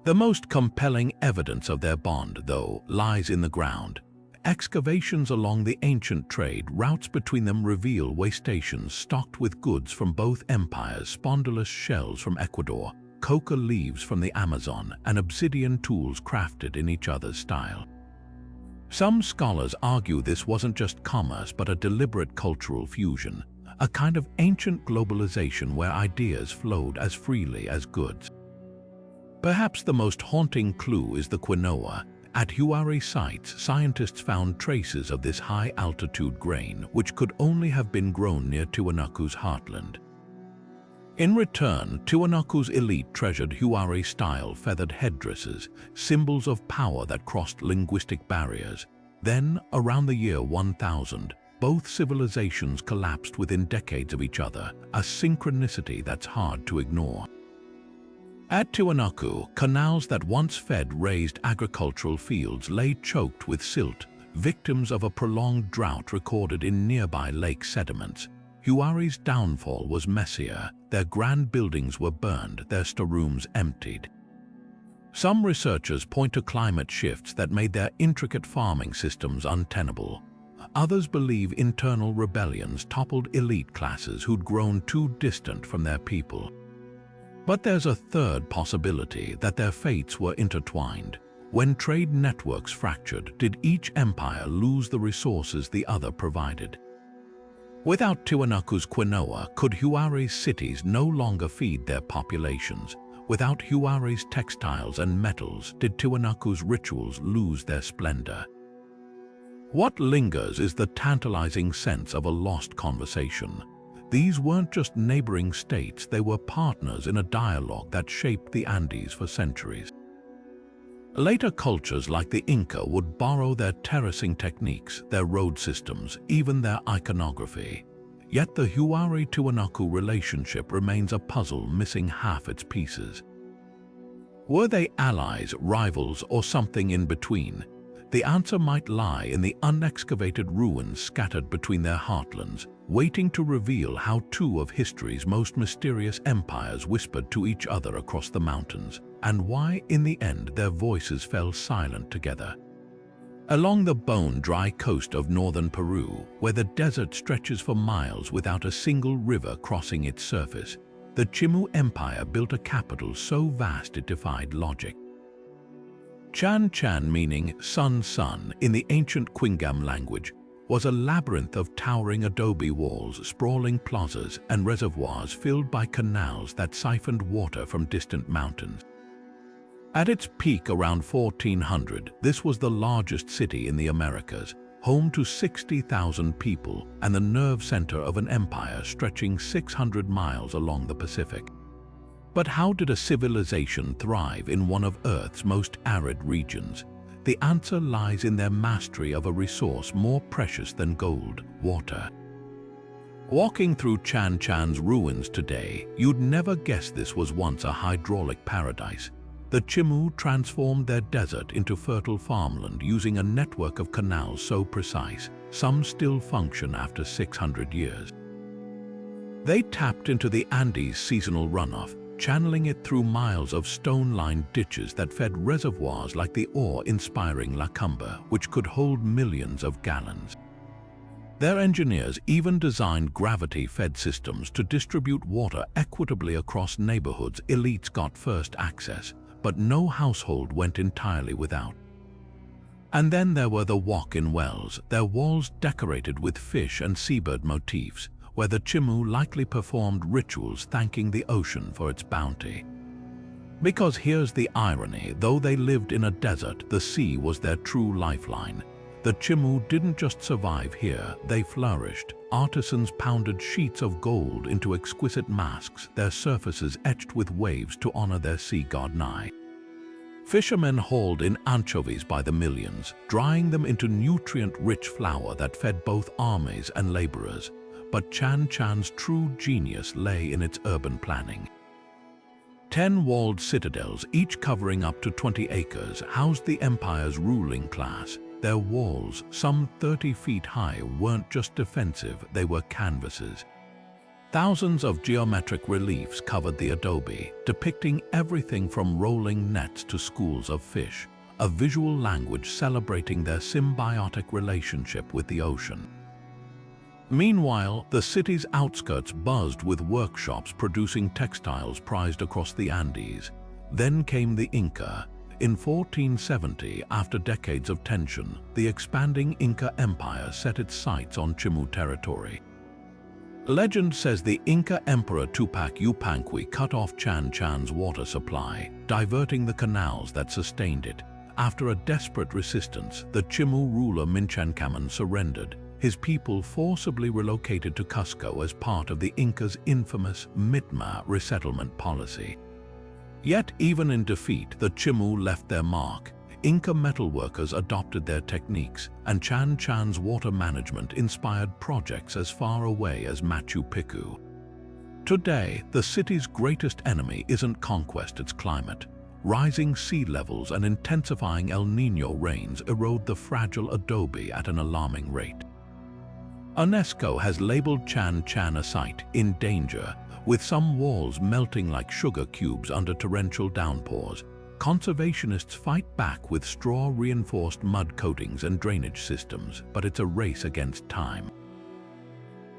The most compelling evidence of their bond, though, lies in the ground. Excavations along the ancient trade routes between them reveal way stations stocked with goods from both empires, spondylus shells from Ecuador, coca leaves from the Amazon, and obsidian tools crafted in each other's style. Some scholars argue this wasn't just commerce but a deliberate cultural fusion, a kind of ancient globalization where ideas flowed as freely as goods. Perhaps the most haunting clue is the quinoa. At Huari sites, scientists found traces of this high-altitude grain, which could only have been grown near Tiwanaku's heartland. In return, Tiwanaku's elite treasured Huari-style feathered headdresses, symbols of power that crossed linguistic barriers. Then, around the year 1000, both civilizations collapsed within decades of each other, a synchronicity that's hard to ignore. At Tiwanaku, canals that once fed raised agricultural fields lay choked with silt, victims of a prolonged drought recorded in nearby lake sediments. Huari's downfall was messier. Their grand buildings were burned, their storerooms emptied. Some researchers point to climate shifts that made their intricate farming systems untenable. Others believe internal rebellions toppled elite classes who'd grown too distant from their people. But there's a third possibility, that their fates were intertwined. When trade networks fractured, did each empire lose the resources the other provided? Without Tiwanaku's quinoa, could Huari's cities no longer feed their populations? Without Huari's textiles and metals, did Tiwanaku's rituals lose their splendor? What lingers is the tantalizing sense of a lost conversation. These weren't just neighboring states, they were partners in a dialogue that shaped the Andes for centuries. Later cultures like the Inca would borrow their terracing techniques, their road systems, even their iconography. Yet the Huari-Tiwanaku relationship remains a puzzle missing half its pieces. Were they allies, rivals, or something in between? The answer might lie in the unexcavated ruins scattered between their heartlands, waiting to reveal how two of history's most mysterious empires whispered to each other across the mountains, and why, in the end, their voices fell silent together. Along the bone-dry coast of northern Peru, where the desert stretches for miles without a single river crossing its surface, the Chimú Empire built a capital so vast it defied logic. Chan, meaning sun in the ancient Quingam language, was a labyrinth of towering adobe walls, sprawling plazas, and reservoirs filled by canals that siphoned water from distant mountains. At its peak around 1400, this was the largest city in the Americas, home to 60,000 people and the nerve center of an empire stretching 600 miles along the Pacific. But how did a civilization thrive in one of Earth's most arid regions? The answer lies in their mastery of a resource more precious than gold: water. Walking through Chan's ruins today, you'd never guess this was once a hydraulic paradise. The Chimú transformed their desert into fertile farmland using a network of canals so precise, some still function after 600 years. They tapped into the Andes' seasonal runoff, channeling it through miles of stone-lined ditches that fed reservoirs like the awe-inspiring La Cumba, which could hold millions of gallons. Their engineers even designed gravity-fed systems to distribute water equitably across neighborhoods. Elites got first access, but no household went entirely without. And then there were the walk-in wells, their walls decorated with fish and seabird motifs, where the Chimú likely performed rituals thanking the ocean for its bounty. Because here's the irony, though they lived in a desert, the sea was their true lifeline. The Chimú didn't just survive here, they flourished. Artisans pounded sheets of gold into exquisite masks, their surfaces etched with waves to honor their sea god Nai. Fishermen hauled in anchovies by the millions, drying them into nutrient-rich flour that fed both armies and laborers. But Chan Chan's true genius lay in its urban planning. 10 walled citadels, each covering up to 20 acres, housed the empire's ruling class. Their walls, some 30 feet high, weren't just defensive, they were canvases. Thousands of geometric reliefs covered the adobe, depicting everything from rolling nets to schools of fish, a visual language celebrating their symbiotic relationship with the ocean. Meanwhile, the city's outskirts buzzed with workshops producing textiles prized across the Andes. Then came the Inca. In 1470, after decades of tension, the expanding Inca Empire set its sights on Chimú territory. Legend says the Inca Emperor Tupac Yupanqui cut off Chan Chan's water supply, diverting the canals that sustained it. After a desperate resistance, the Chimú ruler Minchancaman surrendered. His people forcibly relocated to Cusco as part of the Inca's infamous Mitma resettlement policy. Yet, even in defeat, the Chimú left their mark. Inca metalworkers adopted their techniques, and Chan Chan's water management inspired projects as far away as Machu Picchu. Today, the city's greatest enemy isn't conquest, it's climate. Rising sea levels and intensifying El Niño rains erode the fragile adobe at an alarming rate. UNESCO has labeled Chan Chan a site in danger, with some walls melting like sugar cubes under torrential downpours. Conservationists fight back with straw-reinforced mud coatings and drainage systems, but it's a race against time.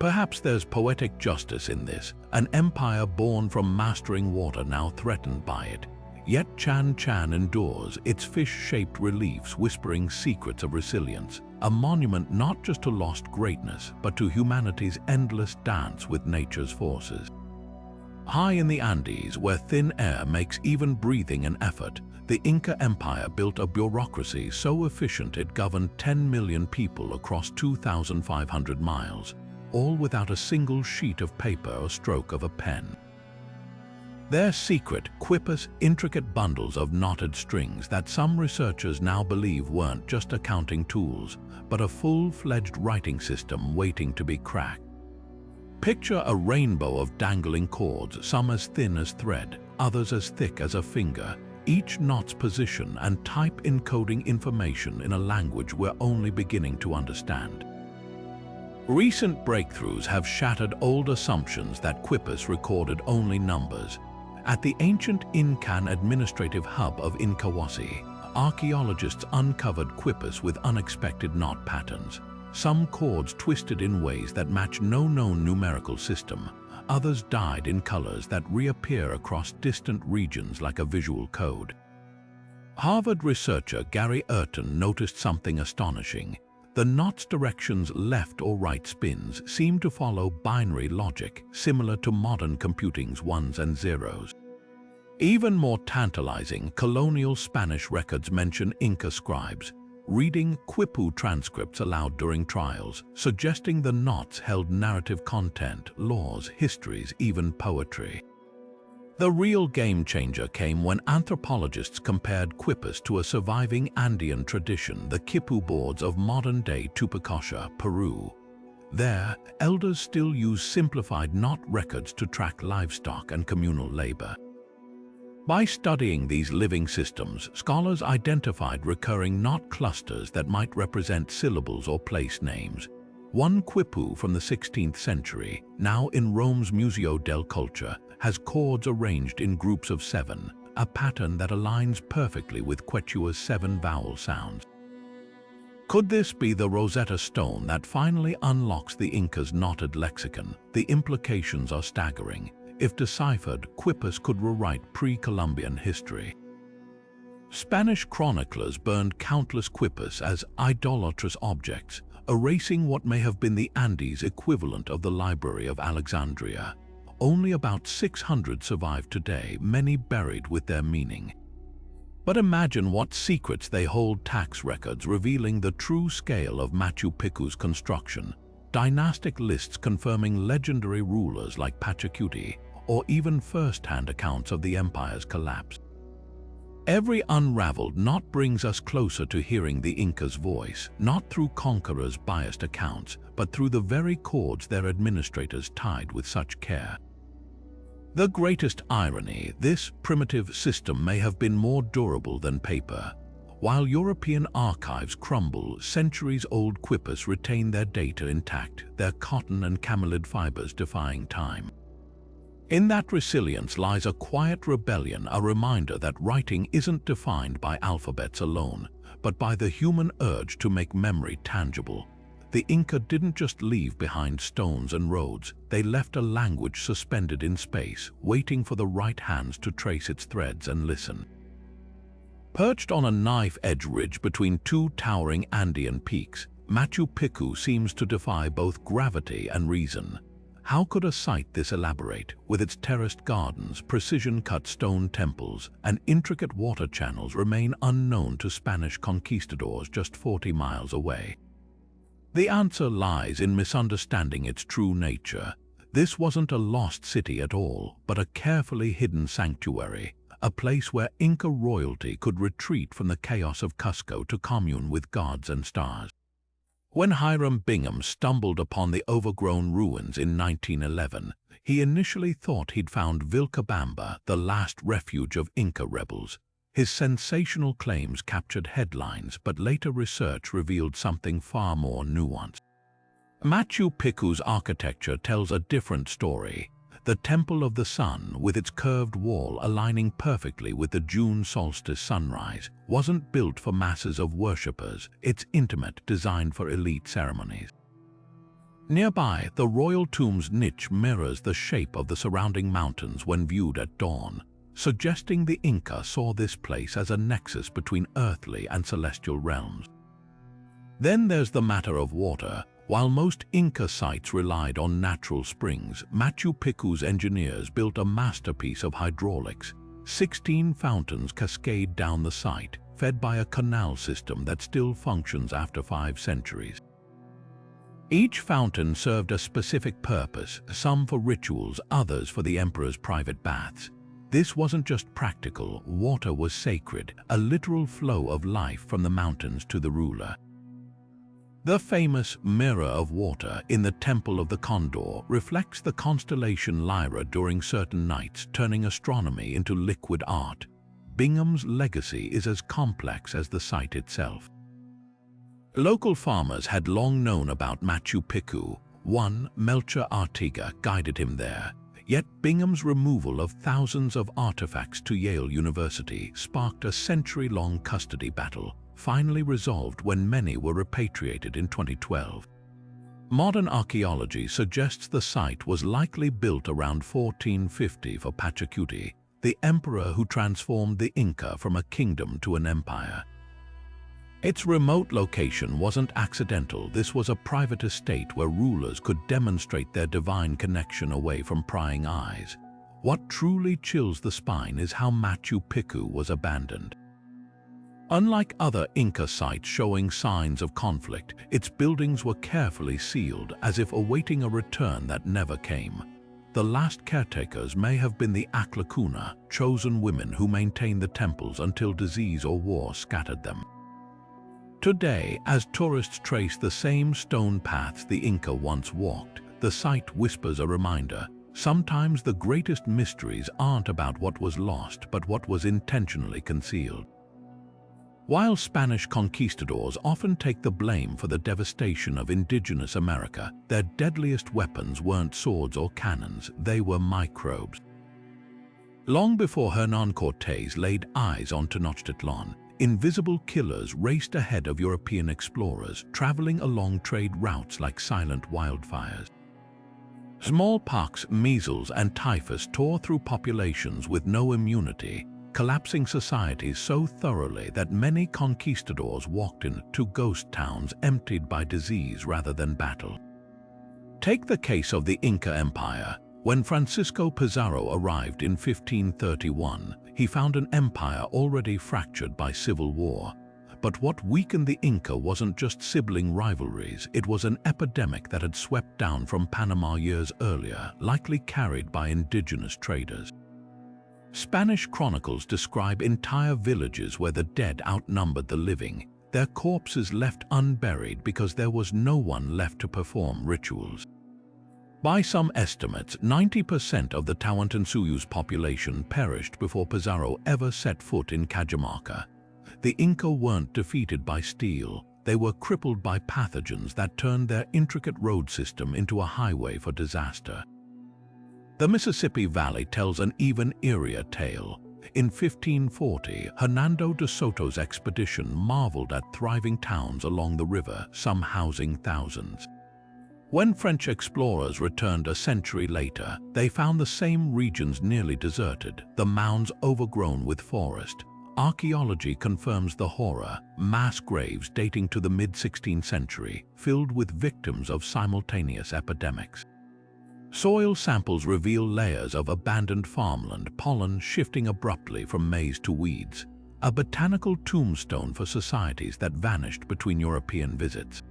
Perhaps there's poetic justice in this, an empire born from mastering water now threatened by it. Yet Chan Chan endures, its fish-shaped reliefs whispering secrets of resilience, a monument not just to lost greatness, but to humanity's endless dance with nature's forces. High in the Andes, where thin air makes even breathing an effort, the Inca Empire built a bureaucracy so efficient it governed 10 million people across 2,500 miles, all without a single sheet of paper or stroke of a pen. Their secret, quipus, intricate bundles of knotted strings that some researchers now believe weren't just accounting tools, but a full-fledged writing system waiting to be cracked. Picture a rainbow of dangling cords, some as thin as thread, others as thick as a finger, each knot's position and type encoding information in a language we're only beginning to understand. Recent breakthroughs have shattered old assumptions that quipus recorded only numbers. At the ancient Incan administrative hub of Incahuasi, archaeologists uncovered quipus with unexpected knot patterns. Some chords twisted in ways that match no known numerical system. Others dyed in colors that reappear across distant regions like a visual code. Harvard researcher Gary Urton noticed something astonishing. The knot's directions, left or right spins, seem to follow binary logic, similar to modern computing's ones and zeros. Even more tantalizing, colonial Spanish records mention Inca scribes. Reading quipu transcripts aloud during trials, suggesting the knots held narrative content, laws, histories, even poetry. The real game-changer came when anthropologists compared quipus to a surviving Andean tradition, the quipu boards of modern-day Tupacaca, Peru. There, elders still use simplified knot records to track livestock and communal labor. By studying these living systems, scholars identified recurring knot clusters that might represent syllables or place names. One quipu from the 16th century, now in Rome's Museo del Culture, has chords arranged in groups of 7, a pattern that aligns perfectly with Quechua's 7 vowel sounds. Could this be the Rosetta Stone that finally unlocks the Inca's knotted lexicon? The implications are staggering. If deciphered, quipus could rewrite pre-Columbian history. Spanish chroniclers burned countless quipus as idolatrous objects, erasing what may have been the Andes equivalent of the Library of Alexandria. Only about 600 survive today, many buried with their meaning. But imagine what secrets they hold: tax records revealing the true scale of Machu Picchu's construction, dynastic lists confirming legendary rulers like Pachacuti, or even first-hand accounts of the empire's collapse. Every unraveled knot brings us closer to hearing the Inca's voice, not through conquerors' biased accounts, but through the very cords their administrators tied with such care. The greatest irony, this primitive system may have been more durable than paper. While European archives crumble, centuries-old quipus retain their data intact, their cotton and camelid fibers defying time. In that resilience lies a quiet rebellion, a reminder that writing isn't defined by alphabets alone, but by the human urge to make memory tangible. The Inca didn't just leave behind stones and roads, they left a language suspended in space, waiting for the right hands to trace its threads and listen. Perched on a knife-edge ridge between two towering Andean peaks, Machu Picchu seems to defy both gravity and reason. How could a site this elaborate, with its terraced gardens, precision-cut stone temples, and intricate water channels, remain unknown to Spanish conquistadors just 40 miles away? The answer lies in misunderstanding its true nature. This wasn't a lost city at all, but a carefully hidden sanctuary, a place where Inca royalty could retreat from the chaos of Cusco to commune with gods and stars. When Hiram Bingham stumbled upon the overgrown ruins in 1911, he initially thought he'd found Vilcabamba, the last refuge of Inca rebels. His sensational claims captured headlines, but later research revealed something far more nuanced. Machu Picchu's architecture tells a different story. The Temple of the Sun, with its curved wall aligning perfectly with the June solstice sunrise, wasn't built for masses of worshippers. It's intimate, designed for elite ceremonies. Nearby, the royal tomb's niche mirrors the shape of the surrounding mountains when viewed at dawn, suggesting the Inca saw this place as a nexus between earthly and celestial realms. Then there's the matter of water. While most Inca sites relied on natural springs, Machu Picchu's engineers built a masterpiece of hydraulics. 16 fountains cascade down the site, fed by a canal system that still functions after 5 centuries. Each fountain served a specific purpose, some for rituals, others for the emperor's private baths. This wasn't just practical, water was sacred, a literal flow of life from the mountains to the ruler. The famous Mirror of Water in the Temple of the Condor reflects the constellation Lyra during certain nights, turning astronomy into liquid art. Bingham's legacy is as complex as the site itself. Local farmers had long known about Machu Picchu. One, Melchor Artiga, guided him there. Yet Bingham's removal of thousands of artifacts to Yale University sparked a century-long custody battle, finally resolved when many were repatriated in 2012. Modern archaeology suggests the site was likely built around 1450 for Pachacuti, the emperor who transformed the Inca from a kingdom to an empire. Its remote location wasn't accidental. This was a private estate where rulers could demonstrate their divine connection away from prying eyes. What truly chills the spine is how Machu Picchu was abandoned. Unlike other Inca sites showing signs of conflict, its buildings were carefully sealed, as if awaiting a return that never came. The last caretakers may have been the Aklakuna, chosen women who maintained the temples until disease or war scattered them. Today, as tourists trace the same stone paths the Inca once walked, the site whispers a reminder. Sometimes the greatest mysteries aren't about what was lost, but what was intentionally concealed. While Spanish conquistadors often take the blame for the devastation of indigenous America, their deadliest weapons weren't swords or cannons, they were microbes. Long before Hernán Cortés laid eyes on Tenochtitlan, invisible killers raced ahead of European explorers, traveling along trade routes like silent wildfires. Smallpox, measles, and typhus tore through populations with no immunity, collapsing societies so thoroughly that many conquistadors walked into ghost towns emptied by disease rather than battle. Take the case of the Inca Empire. When Francisco Pizarro arrived in 1531, he found an empire already fractured by civil war. But what weakened the Inca wasn't just sibling rivalries, it was an epidemic that had swept down from Panama years earlier, likely carried by indigenous traders. Spanish chronicles describe entire villages where the dead outnumbered the living, their corpses left unburied because there was no one left to perform rituals. By some estimates, 90% of the Tawantinsuyu's population perished before Pizarro ever set foot in Cajamarca. The Inca weren't defeated by steel, they were crippled by pathogens that turned their intricate road system into a highway for disaster. The Mississippi Valley tells an even eerier tale. In 1540, Hernando de Soto's expedition marveled at thriving towns along the river, some housing thousands. When French explorers returned a century later, they found the same regions nearly deserted, the mounds overgrown with forest. Archaeology confirms the horror, mass graves dating to the mid-16th century, filled with victims of simultaneous epidemics. Soil samples reveal layers of abandoned farmland, pollen shifting abruptly from maize to weeds, a botanical tombstone for societies that vanished between European visits.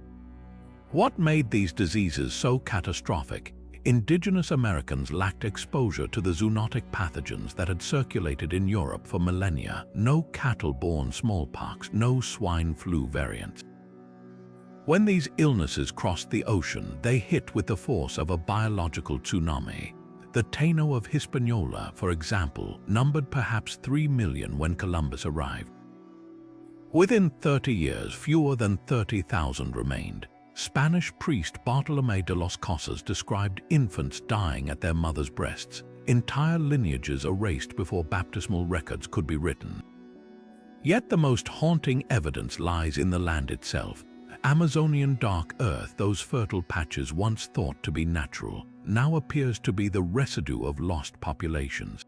What made these diseases so catastrophic? Indigenous Americans lacked exposure to the zoonotic pathogens that had circulated in Europe for millennia. No cattle-borne smallpox, no swine flu variants. When these illnesses crossed the ocean, they hit with the force of a biological tsunami. The Taino of Hispaniola, for example, numbered perhaps 3 million when Columbus arrived. Within 30 years, fewer than 30,000 remained. Spanish priest Bartolomé de los Casas described infants dying at their mothers' breasts, entire lineages erased before baptismal records could be written. Yet the most haunting evidence lies in the land itself. Amazonian dark earth, those fertile patches once thought to be natural, now appears to be the residue of lost populations.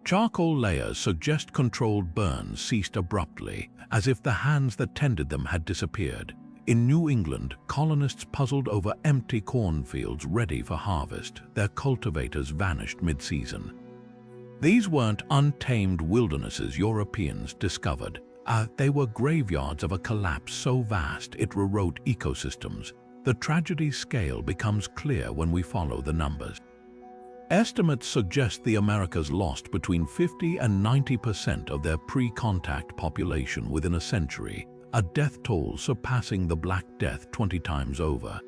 Charcoal layers suggest controlled burns ceased abruptly, as if the hands that tended them had disappeared. In New England, colonists puzzled over empty cornfields ready for harvest. Their cultivators vanished mid-season. These weren't untamed wildernesses Europeans discovered. They were graveyards of a collapse so vast it rewrote ecosystems. The tragedy's scale becomes clear when we follow the numbers. Estimates suggest the Americas lost between 50 and 90% of their pre-contact population within a century, a death toll surpassing the Black Death 20 times over.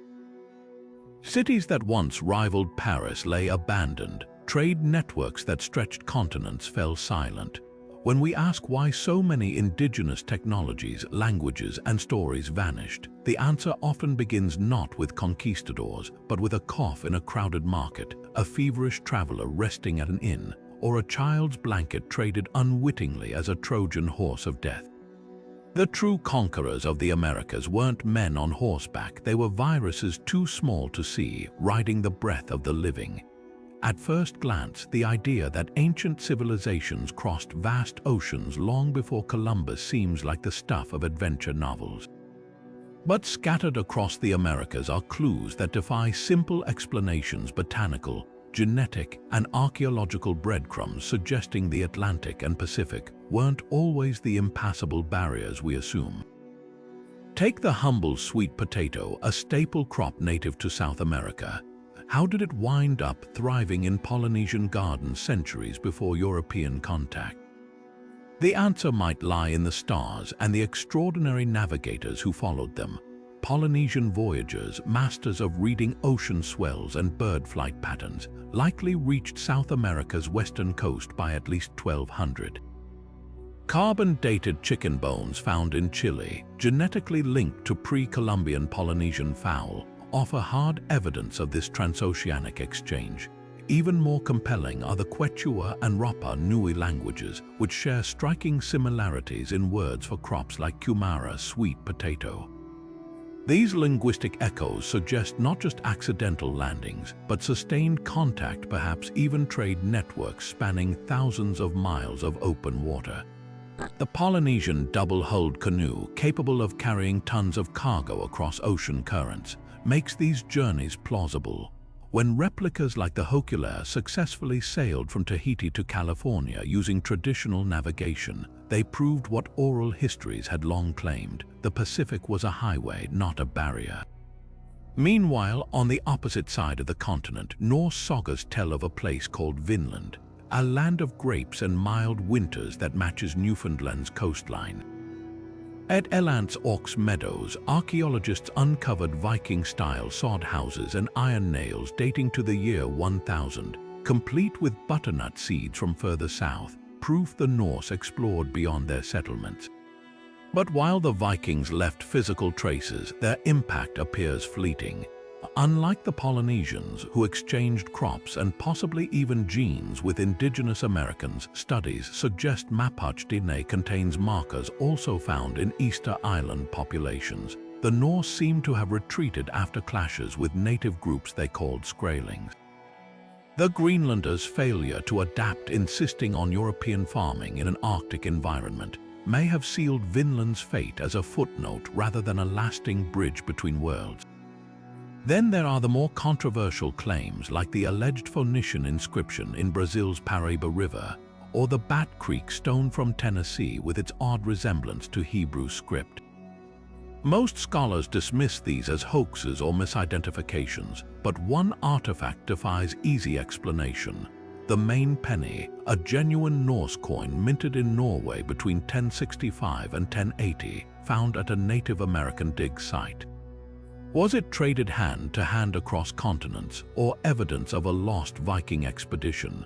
Cities that once rivaled Paris lay abandoned. Trade networks that stretched continents fell silent. When we ask why so many indigenous technologies, languages, and stories vanished, the answer often begins not with conquistadors, but with a cough in a crowded market, a feverish traveler resting at an inn, or a child's blanket traded unwittingly as a Trojan horse of death. The true conquerors of the Americas weren't men on horseback, they were viruses too small to see, riding the breath of the living. At first glance, the idea that ancient civilizations crossed vast oceans long before Columbus seems like the stuff of adventure novels. But scattered across the Americas are clues that defy simple explanations: botanical, genetic, and archaeological breadcrumbs suggesting the Atlantic and Pacific weren't always the impassable barriers we assume. Take the humble sweet potato, a staple crop native to South America. How did it wind up thriving in Polynesian gardens centuries before European contact? The answer might lie in the stars and the extraordinary navigators who followed them. Polynesian voyagers, masters of reading ocean swells and bird flight patterns, likely reached South America's western coast by at least 1200. Carbon-dated chicken bones found in Chile, genetically linked to pre-Columbian Polynesian fowl, offer hard evidence of this transoceanic exchange. Even more compelling are the Quechua and Rapa Nui languages, which share striking similarities in words for crops like kumara, sweet potato. These linguistic echoes suggest not just accidental landings, but sustained contact, perhaps even trade networks spanning thousands of miles of open water. The Polynesian double-hulled canoe, capable of carrying tons of cargo across ocean currents, makes these journeys plausible. When replicas like the Hoculaire successfully sailed from Tahiti to California using traditional navigation, they proved what oral histories had long claimed: the Pacific was a highway, not a barrier. Meanwhile, on the opposite side of the continent, Norse sagas tell of a place called Vinland. a land of grapes and mild winters that matches Newfoundland's coastline. At Elant's Ox Meadows, archaeologists uncovered Viking-style sod houses and iron nails dating to the year 1000, complete with butternut seeds from further south, proof the Norse explored beyond their settlements. But while the Vikings left physical traces, their impact appears fleeting. Unlike the Polynesians, who exchanged crops and possibly even genes with indigenous Americans, studies suggest Mapuche DNA contains markers also found in Easter Island populations. The Norse seem to have retreated after clashes with native groups they called Skraelings. The Greenlanders' failure to adapt, insisting on European farming in an Arctic environment, may have sealed Vinland's fate as a footnote rather than a lasting bridge between worlds. Then there are the more controversial claims like the alleged Phoenician inscription in Brazil's Paraíba River, or the Bat Creek stone from Tennessee with its odd resemblance to Hebrew script. Most scholars dismiss these as hoaxes or misidentifications, but one artifact defies easy explanation. The Main Penny, a genuine Norse coin minted in Norway between 1065 and 1080, found at a Native American dig site. Was it traded hand to hand across continents, or evidence of a lost Viking expedition?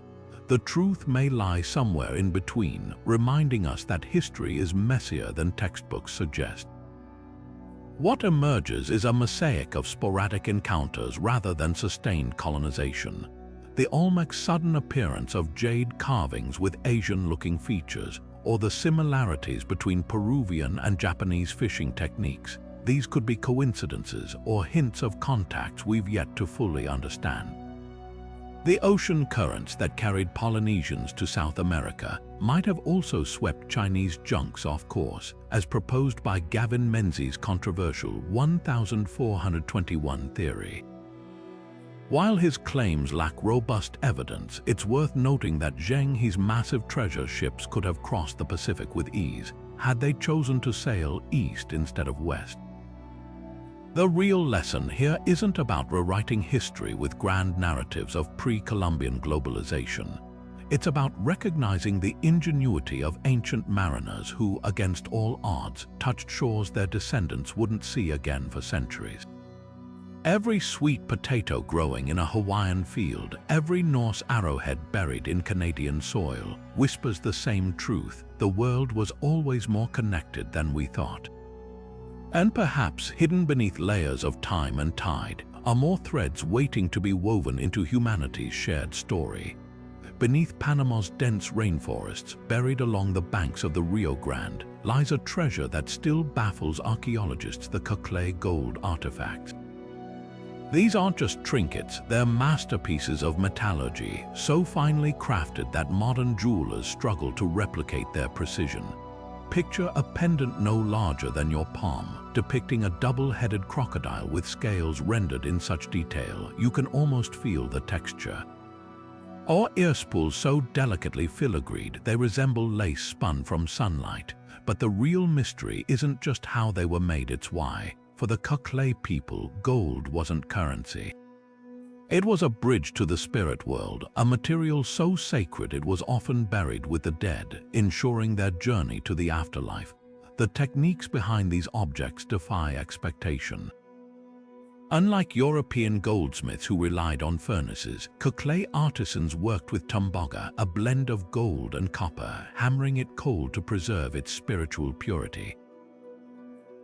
The truth may lie somewhere in between, reminding us that history is messier than textbooks suggest. What emerges is a mosaic of sporadic encounters rather than sustained colonization. The Olmec's sudden appearance of jade carvings with Asian-looking features, or the similarities between Peruvian and Japanese fishing techniques. These could be coincidences or hints of contacts we've yet to fully understand. The ocean currents that carried Polynesians to South America might have also swept Chinese junks off course, as proposed by Gavin Menzies' controversial 1421 theory. While his claims lack robust evidence, it's worth noting that Zhenghe's massive treasure ships could have crossed the Pacific with ease, had they chosen to sail east instead of west. The real lesson here isn't about rewriting history with grand narratives of pre-Columbian globalization. It's about recognizing the ingenuity of ancient mariners who, against all odds, touched shores their descendants wouldn't see again for centuries. Every sweet potato growing in a Hawaiian field, every Norse arrowhead buried in Canadian soil, whispers the same truth: the world was always more connected than we thought. And perhaps hidden beneath layers of time and tide are more threads waiting to be woven into humanity's shared story. Beneath Panama's dense rainforests, buried along the banks of the Rio Grande, lies a treasure that still baffles archaeologists: the Cuclay gold artifacts. These aren't just trinkets, they're masterpieces of metallurgy, so finely crafted that modern jewelers struggle to replicate their precision. Picture a pendant no larger than your palm, depicting a double-headed crocodile with scales rendered in such detail you can almost feel the texture. Or earspools so delicately filigreed they resemble lace spun from sunlight. But the real mystery isn't just how they were made, it's why. For the Cuclay people, gold wasn't currency. It was a bridge to the spirit world, a material so sacred it was often buried with the dead, ensuring their journey to the afterlife. The techniques behind these objects defy expectation. Unlike European goldsmiths who relied on furnaces, Cuclay artisans worked with tumbaga, a blend of gold and copper, hammering it cold to preserve its spiritual purity.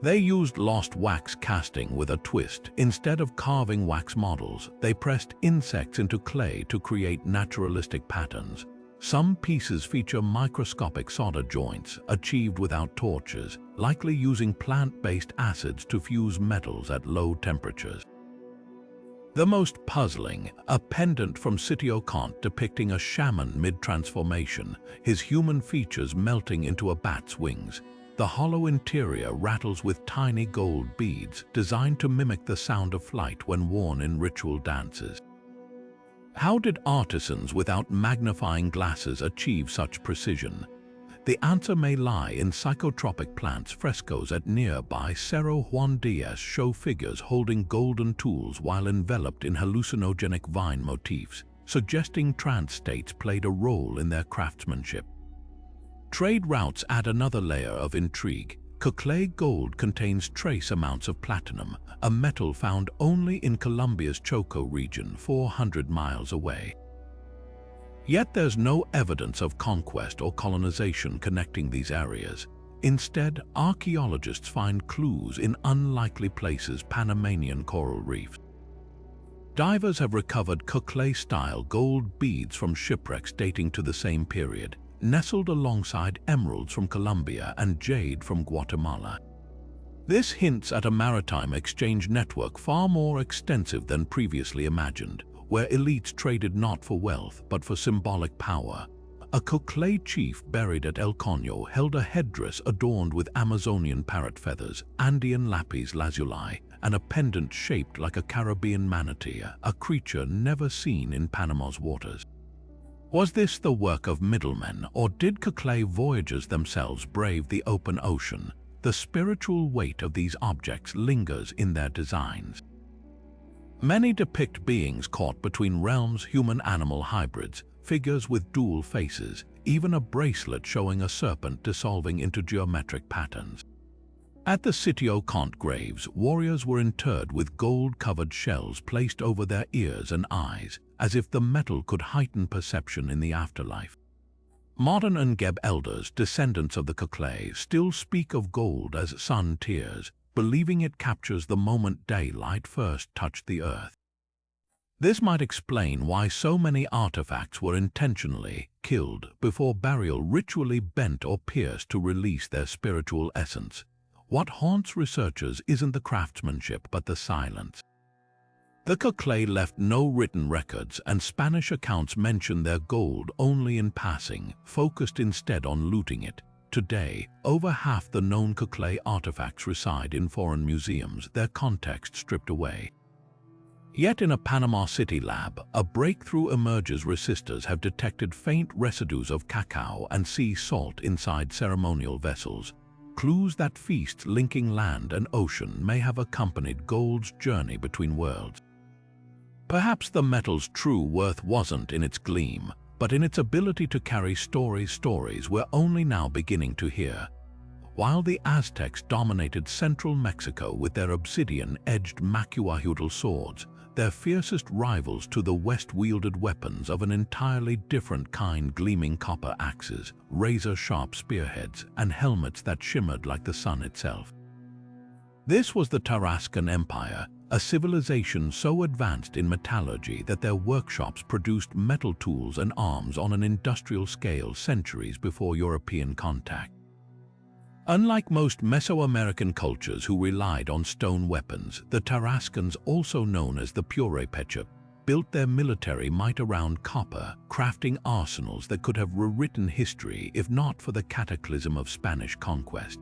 They used lost wax casting with a twist. Instead of carving wax models, they pressed insects into clay to create naturalistic patterns. Some pieces feature microscopic solder joints, achieved without torches, likely using plant-based acids to fuse metals at low temperatures. The most puzzling, a pendant from Teotihuacan depicting a shaman mid-transformation, his human features melting into a bat's wings. The hollow interior rattles with tiny gold beads, designed to mimic the sound of flight when worn in ritual dances. How did artisans without magnifying glasses achieve such precision? The answer may lie in psychotropic plants. Frescoes at nearby Cerro Juan Diaz show figures holding golden tools while enveloped in hallucinogenic vine motifs, suggesting trance states played a role in their craftsmanship. Trade routes add another layer of intrigue. Coclé gold contains trace amounts of platinum, a metal found only in Colombia's Choco region 400 miles away. Yet there's no evidence of conquest or colonization connecting these areas. Instead, archaeologists find clues in unlikely places: Panamanian coral reefs. Divers have recovered Coclé-style gold beads from shipwrecks dating to the same period, nestled alongside emeralds from Colombia and jade from Guatemala. This hints at a maritime exchange network far more extensive than previously imagined, where elites traded not for wealth but for symbolic power. A Coclé chief buried at El Coño held a headdress adorned with Amazonian parrot feathers, Andean lapis lazuli, and a pendant shaped like a Caribbean manatee, a creature never seen in Panama's waters. Was this the work of middlemen, or did Coclé voyagers themselves brave the open ocean? The spiritual weight of these objects lingers in their designs. Many depict beings caught between realms, human-animal hybrids, figures with dual faces, even a bracelet showing a serpent dissolving into geometric patterns. At the Teotihuacan graves, warriors were interred with gold-covered shells placed over their ears and eyes, as if the metal could heighten perception in the afterlife. Modern Ngeb elders, descendants of the Coclé, still speak of gold as sun tears, believing it captures the moment daylight first touched the earth. This might explain why so many artifacts were intentionally killed before burial, ritually bent or pierced to release their spiritual essence. What haunts researchers isn't the craftsmanship but the silence. The Coclé left no written records, and Spanish accounts mention their gold only in passing, focused instead on looting it. Today, over half the known Coclé artifacts reside in foreign museums, their context stripped away. Yet in a Panama City lab, a breakthrough emerges. Resistors have detected faint residues of cacao and sea salt inside ceremonial vessels. Clues that feasts linking land and ocean may have accompanied gold's journey between worlds. Perhaps the metal's true worth wasn't in its gleam, but in its ability to carry stories we're only now beginning to hear. While the Aztecs dominated central Mexico with their obsidian-edged macuahudal swords, their fiercest rivals to the west wielded weapons of an entirely different kind: gleaming copper axes, razor-sharp spearheads, and helmets that shimmered like the sun itself. This was the Tarascan Empire, a civilization so advanced in metallurgy that their workshops produced metal tools and arms on an industrial scale centuries before European contact. Unlike most Mesoamerican cultures who relied on stone weapons, the Tarascans, also known as the Purépecha, built their military might around copper, crafting arsenals that could have rewritten history if not for the cataclysm of Spanish conquest.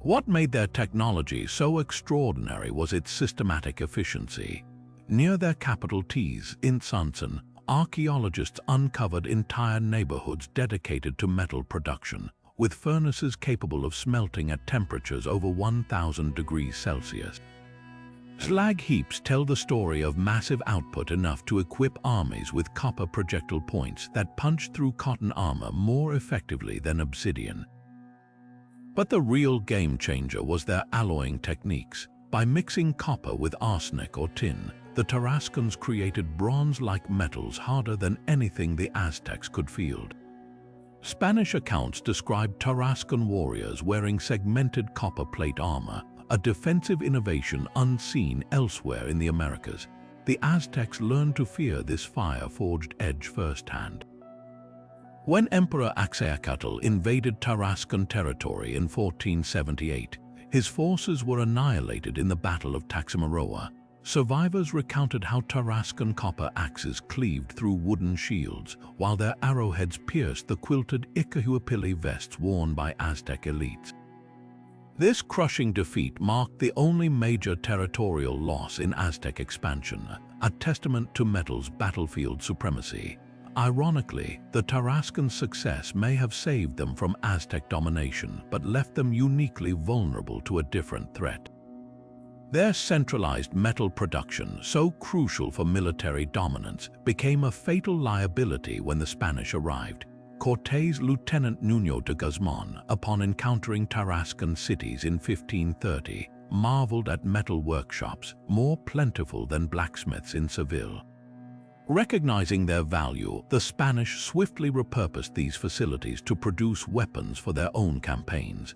What made their technology so extraordinary was its systematic efficiency. Near their capital Tizantzin, archaeologists uncovered entire neighborhoods dedicated to metal production, with furnaces capable of smelting at temperatures over 1,000 degrees Celsius. Slag heaps tell the story of massive output enough to equip armies with copper projectile points that punched through cotton armor more effectively than obsidian. But the real game changer was their alloying techniques. By mixing copper with arsenic or tin, the Tarascans created bronze-like metals harder than anything the Aztecs could field. Spanish accounts describe Tarascan warriors wearing segmented copper plate armor, a defensive innovation unseen elsewhere in the Americas. The Aztecs learned to fear this fire-forged edge firsthand. When Emperor Axayacatl invaded Tarascan territory in 1478, his forces were annihilated in the Battle of Taxamaroa. Survivors recounted how Tarascan copper axes cleaved through wooden shields, while their arrowheads pierced the quilted Icahuapilli vests worn by Aztec elites. This crushing defeat marked the only major territorial loss in Aztec expansion, a testament to metal's battlefield supremacy. Ironically, the Tarascan success may have saved them from Aztec domination, but left them uniquely vulnerable to a different threat. Their centralized metal production, so crucial for military dominance, became a fatal liability when the Spanish arrived. Cortés' Lieutenant Nuño de Guzmán, upon encountering Tarascan cities in 1530, marveled at metal workshops more plentiful than blacksmiths in Seville. Recognizing their value, the Spanish swiftly repurposed these facilities to produce weapons for their own campaigns.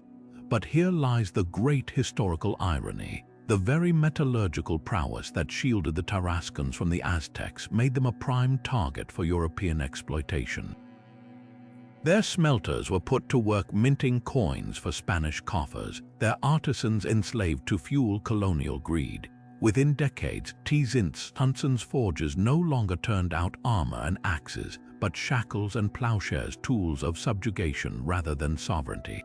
But here lies the great historical irony. The very metallurgical prowess that shielded the Tarascans from the Aztecs made them a prime target for European exploitation. Their smelters were put to work minting coins for Spanish coffers, their artisans enslaved to fuel colonial greed. Within decades, Huntson's forges no longer turned out armor and axes, but shackles and plowshares, tools of subjugation rather than sovereignty.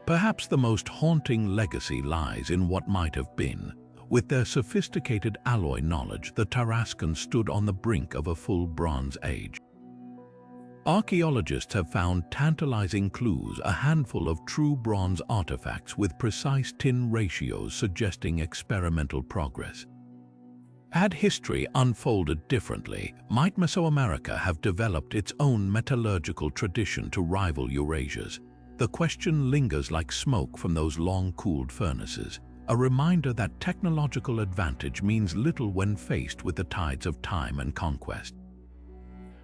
Perhaps the most haunting legacy lies in what might have been. With their sophisticated alloy knowledge, the Tarascans stood on the brink of a full Bronze Age. Archaeologists have found tantalizing clues, a handful of true bronze artifacts with precise tin ratios suggesting experimental progress. Had history unfolded differently, might Mesoamerica have developed its own metallurgical tradition to rival Eurasia's? The question lingers like smoke from those long-cooled furnaces, a reminder that technological advantage means little when faced with the tides of time and conquest.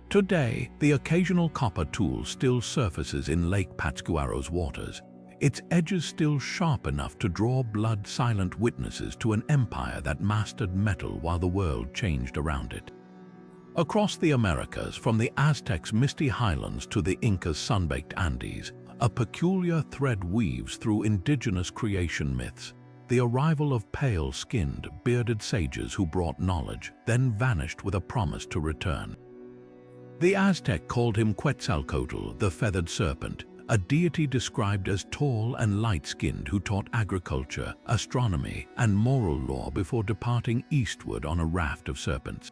Today, the occasional copper tool still surfaces in Lake Pátzcuaro's waters, its edges still sharp enough to draw blood-silent witnesses to an empire that mastered metal while the world changed around it. Across the Americas, from the Aztecs' misty highlands to the Incas' sun-baked Andes, a peculiar thread weaves through indigenous creation myths. The arrival of pale-skinned, bearded sages who brought knowledge, then vanished with a promise to return. The Aztec called him Quetzalcoatl, the feathered serpent, a deity described as tall and light-skinned who taught agriculture, astronomy, and moral law before departing eastward on a raft of serpents.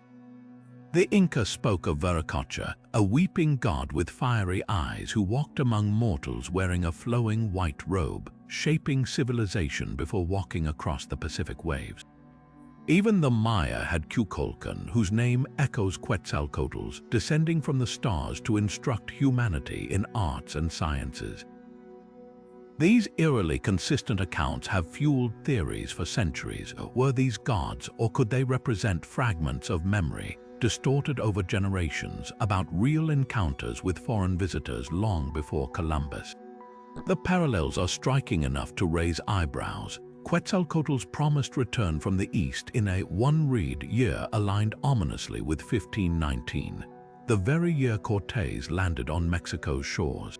The Inca spoke of Viracocha, a weeping god with fiery eyes who walked among mortals wearing a flowing white robe, shaping civilization before walking across the Pacific waves. Even the Maya had Cuculcan, whose name echoes Quetzalcoatl's, descending from the stars to instruct humanity in arts and sciences. These eerily consistent accounts have fueled theories for centuries. Were these gods, or could they represent fragments of memory, distorted over generations, about real encounters with foreign visitors long before Columbus? The parallels are striking enough to raise eyebrows. Quetzalcoatl's promised return from the east in a one-reed year aligned ominously with 1519, the very year Cortés landed on Mexico's shores.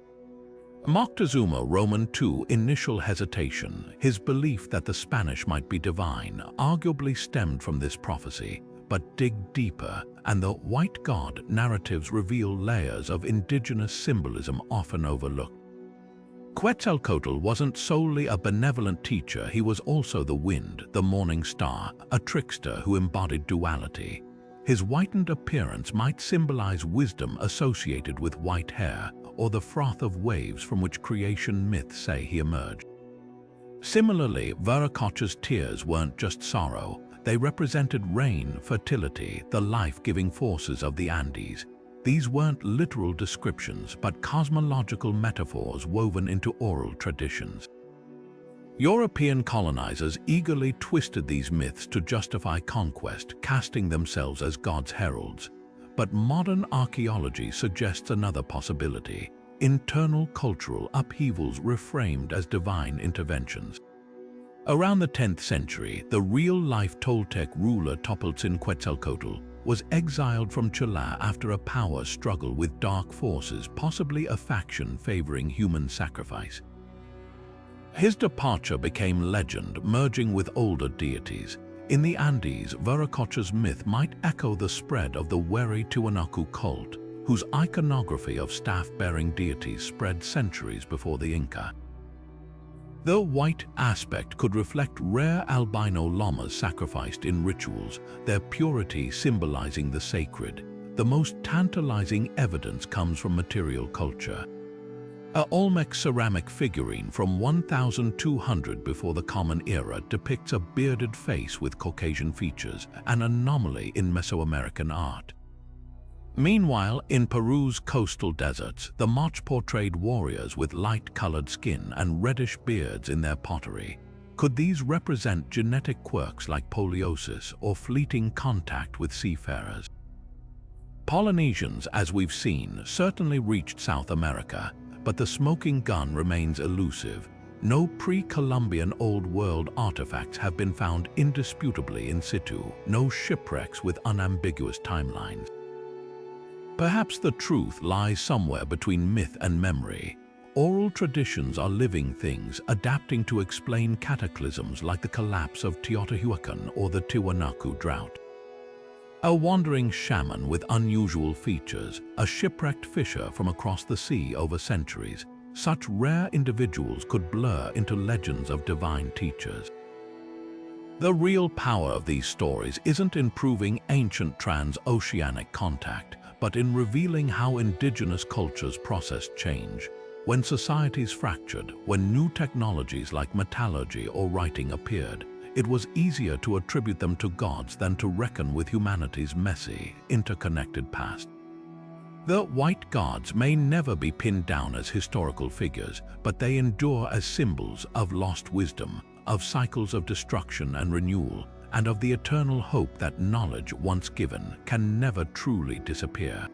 Moctezuma Roman II initial hesitation, his belief that the Spanish might be divine, arguably stemmed from this prophecy. But dig deeper, and the white god narratives reveal layers of indigenous symbolism often overlooked. Quetzalcoatl wasn't solely a benevolent teacher, he was also the wind, the morning star, a trickster who embodied duality. His whitened appearance might symbolize wisdom associated with white hair, or the froth of waves from which creation myths say he emerged. Similarly, Viracocha's tears weren't just sorrow. They represented rain, fertility, the life-giving forces of the Andes. These weren't literal descriptions, but cosmological metaphors woven into oral traditions. European colonizers eagerly twisted these myths to justify conquest, casting themselves as God's heralds. But modern archaeology suggests another possibility: internal cultural upheavals reframed as divine interventions. Around the 10th century, the real-life Toltec ruler Quetzalcoatl was exiled from Chile after a power struggle with dark forces, possibly a faction favoring human sacrifice. His departure became legend, merging with older deities. In the Andes, Viracocha's myth might echo the spread of the wary Tiwanaku cult, whose iconography of staff-bearing deities spread centuries before the Inca. The white aspect could reflect rare albino llamas sacrificed in rituals, their purity symbolizing the sacred. The most tantalizing evidence comes from material culture. A Olmec ceramic figurine from 1200 before the Common Era depicts a bearded face with Caucasian features, an anomaly in Mesoamerican art. Meanwhile, in Peru's coastal deserts, the Moche portrayed warriors with light-colored skin and reddish beards in their pottery. Could these represent genetic quirks like poliosis or fleeting contact with seafarers? Polynesians, as we've seen, certainly reached South America, but the smoking gun remains elusive. No pre-Columbian Old World artifacts have been found indisputably in situ, no shipwrecks with unambiguous timelines. Perhaps the truth lies somewhere between myth and memory. Oral traditions are living things, adapting to explain cataclysms like the collapse of Teotihuacan or the Tiwanaku drought. A wandering shaman with unusual features, a shipwrecked fisher from across the sea over centuries. Such rare individuals could blur into legends of divine teachers. The real power of these stories isn't in proving ancient transoceanic contact, but in revealing how indigenous cultures processed change. When societies fractured, when new technologies like metallurgy or writing appeared, it was easier to attribute them to gods than to reckon with humanity's messy, interconnected past. The white gods may never be pinned down as historical figures, but they endure as symbols of lost wisdom, of cycles of destruction and renewal, and of the eternal hope that knowledge once given can never truly disappear.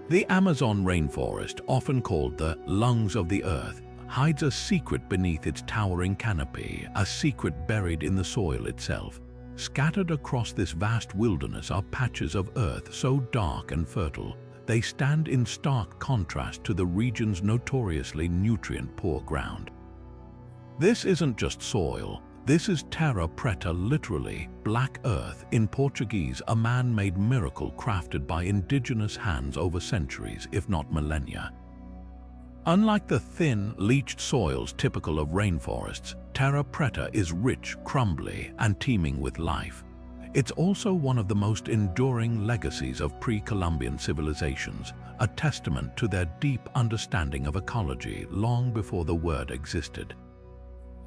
The Amazon rainforest, often called the lungs of the earth, hides a secret beneath its towering canopy, a secret buried in the soil itself. Scattered across this vast wilderness are patches of earth so dark and fertile, they stand in stark contrast to the region's notoriously nutrient-poor ground. This isn't just soil. This is terra preta, literally, black earth, in Portuguese, a man-made miracle crafted by indigenous hands over centuries, if not millennia. Unlike the thin, leached soils typical of rainforests, terra preta is rich, crumbly, and teeming with life. It's also one of the most enduring legacies of pre-Columbian civilizations, a testament to their deep understanding of ecology long before the word existed.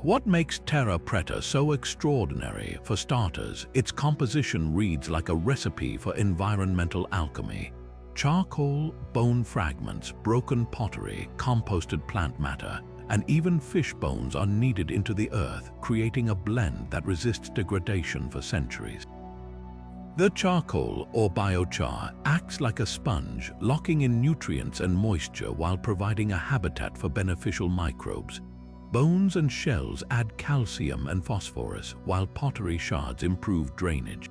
What makes terra preta so extraordinary? For starters, its composition reads like a recipe for environmental alchemy. Charcoal, bone fragments, broken pottery, composted plant matter, and even fish bones are kneaded into the earth, creating a blend that resists degradation for centuries. The charcoal, or biochar, acts like a sponge, locking in nutrients and moisture while providing a habitat for beneficial microbes. Bones and shells add calcium and phosphorus, while pottery shards improve drainage.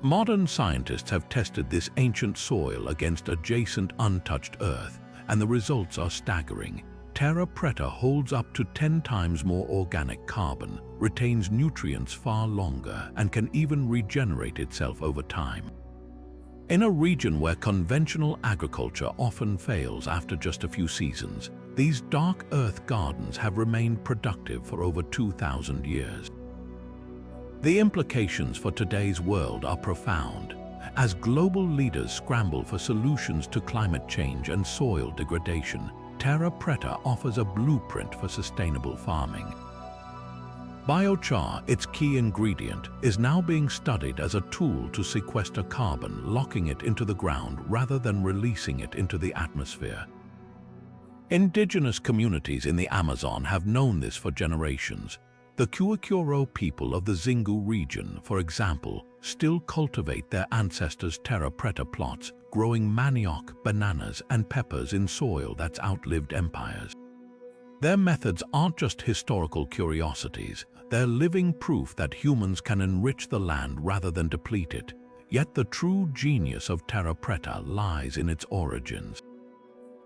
Modern scientists have tested this ancient soil against adjacent untouched earth, and the results are staggering. Terra preta holds up to 10 times more organic carbon, retains nutrients far longer, and can even regenerate itself over time. In a region where conventional agriculture often fails after just a few seasons, these dark earth gardens have remained productive for over 2,000 years. The implications for today's world are profound. As global leaders scramble for solutions to climate change and soil degradation, terra preta offers a blueprint for sustainable farming. Biochar, its key ingredient, is now being studied as a tool to sequester carbon, locking it into the ground rather than releasing it into the atmosphere. Indigenous communities in the Amazon have known this for generations. The Quipu people of the Xingu region, for example, still cultivate their ancestors' terra preta plots, growing manioc, bananas, and peppers in soil that's outlived empires. Their methods aren't just historical curiosities, they're living proof that humans can enrich the land rather than deplete it. Yet the true genius of terra preta lies in its origins.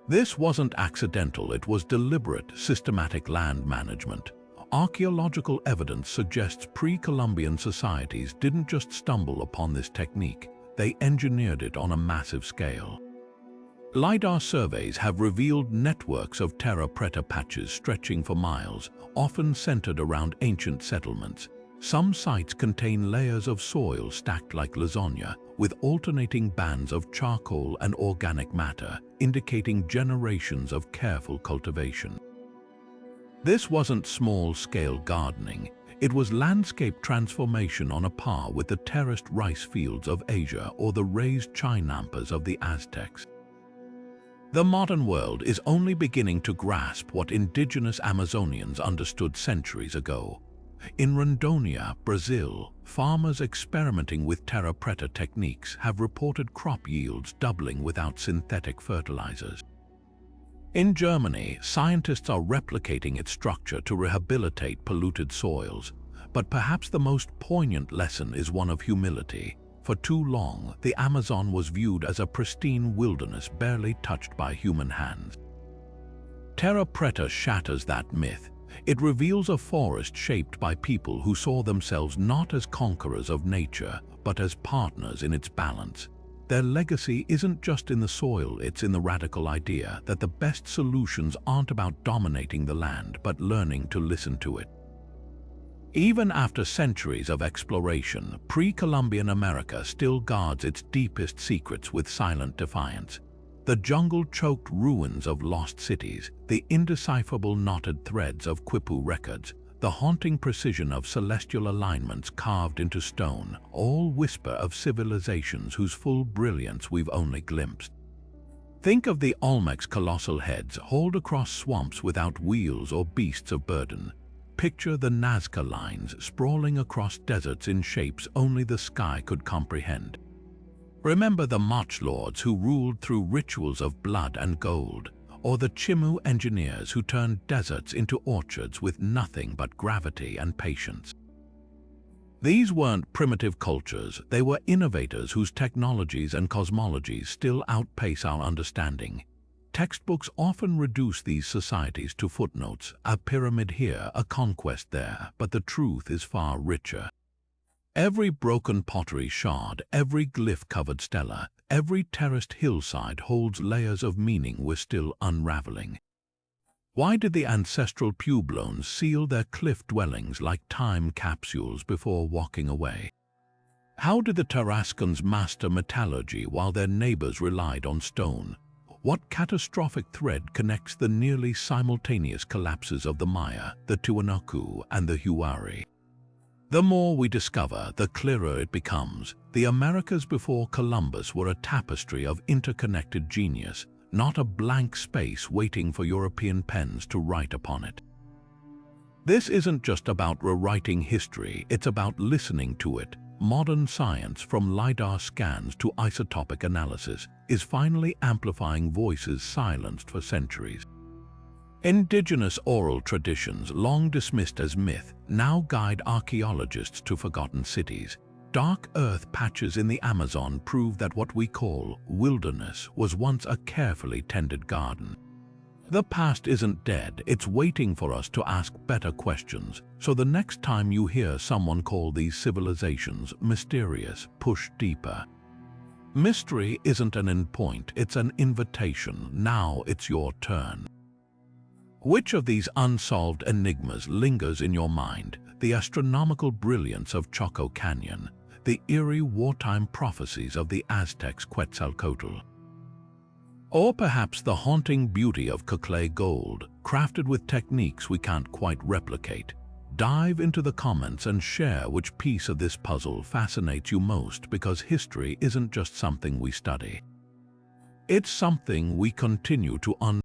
This wasn't accidental, it was deliberate, systematic land management. Archaeological evidence suggests pre-Columbian societies didn't just stumble upon this technique, they engineered it on a massive scale. LiDAR surveys have revealed networks of terra preta patches stretching for miles, often centered around ancient settlements. Some sites contain layers of soil stacked like lasagna, with alternating bands of charcoal and organic matter, indicating generations of careful cultivation. This wasn't small-scale gardening. It was landscape transformation on a par with the terraced rice fields of Asia or the raised chinampas of the Aztecs. The modern world is only beginning to grasp what indigenous Amazonians understood centuries ago. In Rondônia, Brazil, farmers experimenting with terra preta techniques have reported crop yields doubling without synthetic fertilizers. In Germany, scientists are replicating its structure to rehabilitate polluted soils, but perhaps the most poignant lesson is one of humility. For too long, the Amazon was viewed as a pristine wilderness barely touched by human hands. Terra preta shatters that myth. It reveals a forest shaped by people who saw themselves not as conquerors of nature, but as partners in its balance. Their legacy isn't just in the soil, it's in the radical idea that the best solutions aren't about dominating the land, but learning to listen to it. Even after centuries of exploration, pre-Columbian America still guards its deepest secrets with silent defiance. The jungle-choked ruins of lost cities, the indecipherable knotted threads of quipu records, the haunting precision of celestial alignments carved into stone, all whisper of civilizations whose full brilliance we've only glimpsed. Think of the Olmec's colossal heads hauled across swamps without wheels or beasts of burden. Picture the Nazca Lines sprawling across deserts in shapes only the sky could comprehend. Remember the Moche lords who ruled through rituals of blood and gold, or the Chimú engineers who turned deserts into orchards with nothing but gravity and patience. These weren't primitive cultures, they were innovators whose technologies and cosmologies still outpace our understanding. Textbooks often reduce these societies to footnotes, a pyramid here, a conquest there, but the truth is far richer. Every broken pottery shard, every glyph-covered stela, every terraced hillside holds layers of meaning we're still unraveling. Why did the ancestral Puebloans seal their cliff dwellings like time capsules before walking away? How did the Tarascans master metallurgy while their neighbors relied on stone? What catastrophic thread connects the nearly simultaneous collapses of the Maya, the Tiwanaku, and the Huari? The more we discover, the clearer it becomes. The Americas before Columbus were a tapestry of interconnected genius, not a blank space waiting for European pens to write upon it. This isn't just about rewriting history, it's about listening to it. Modern science, from LiDAR scans to isotopic analysis, is finally amplifying voices silenced for centuries. Indigenous oral traditions, long dismissed as myth, now guide archaeologists to forgotten cities. Dark earth patches in the Amazon prove that what we call wilderness was once a carefully tended garden. The past isn't dead, it's waiting for us to ask better questions. So the next time you hear someone call these civilizations mysterious, push deeper. Mystery isn't an endpoint, it's an invitation. Now it's your turn. Which of these unsolved enigmas lingers in your mind? The astronomical brilliance of Choco Canyon, the eerie wartime prophecies of the Aztecs' Quetzalcoatl, or perhaps the haunting beauty of Coclé gold, crafted with techniques we can't quite replicate. Dive into the comments and share which piece of this puzzle fascinates you most, because history isn't just something we study. It's something we continue to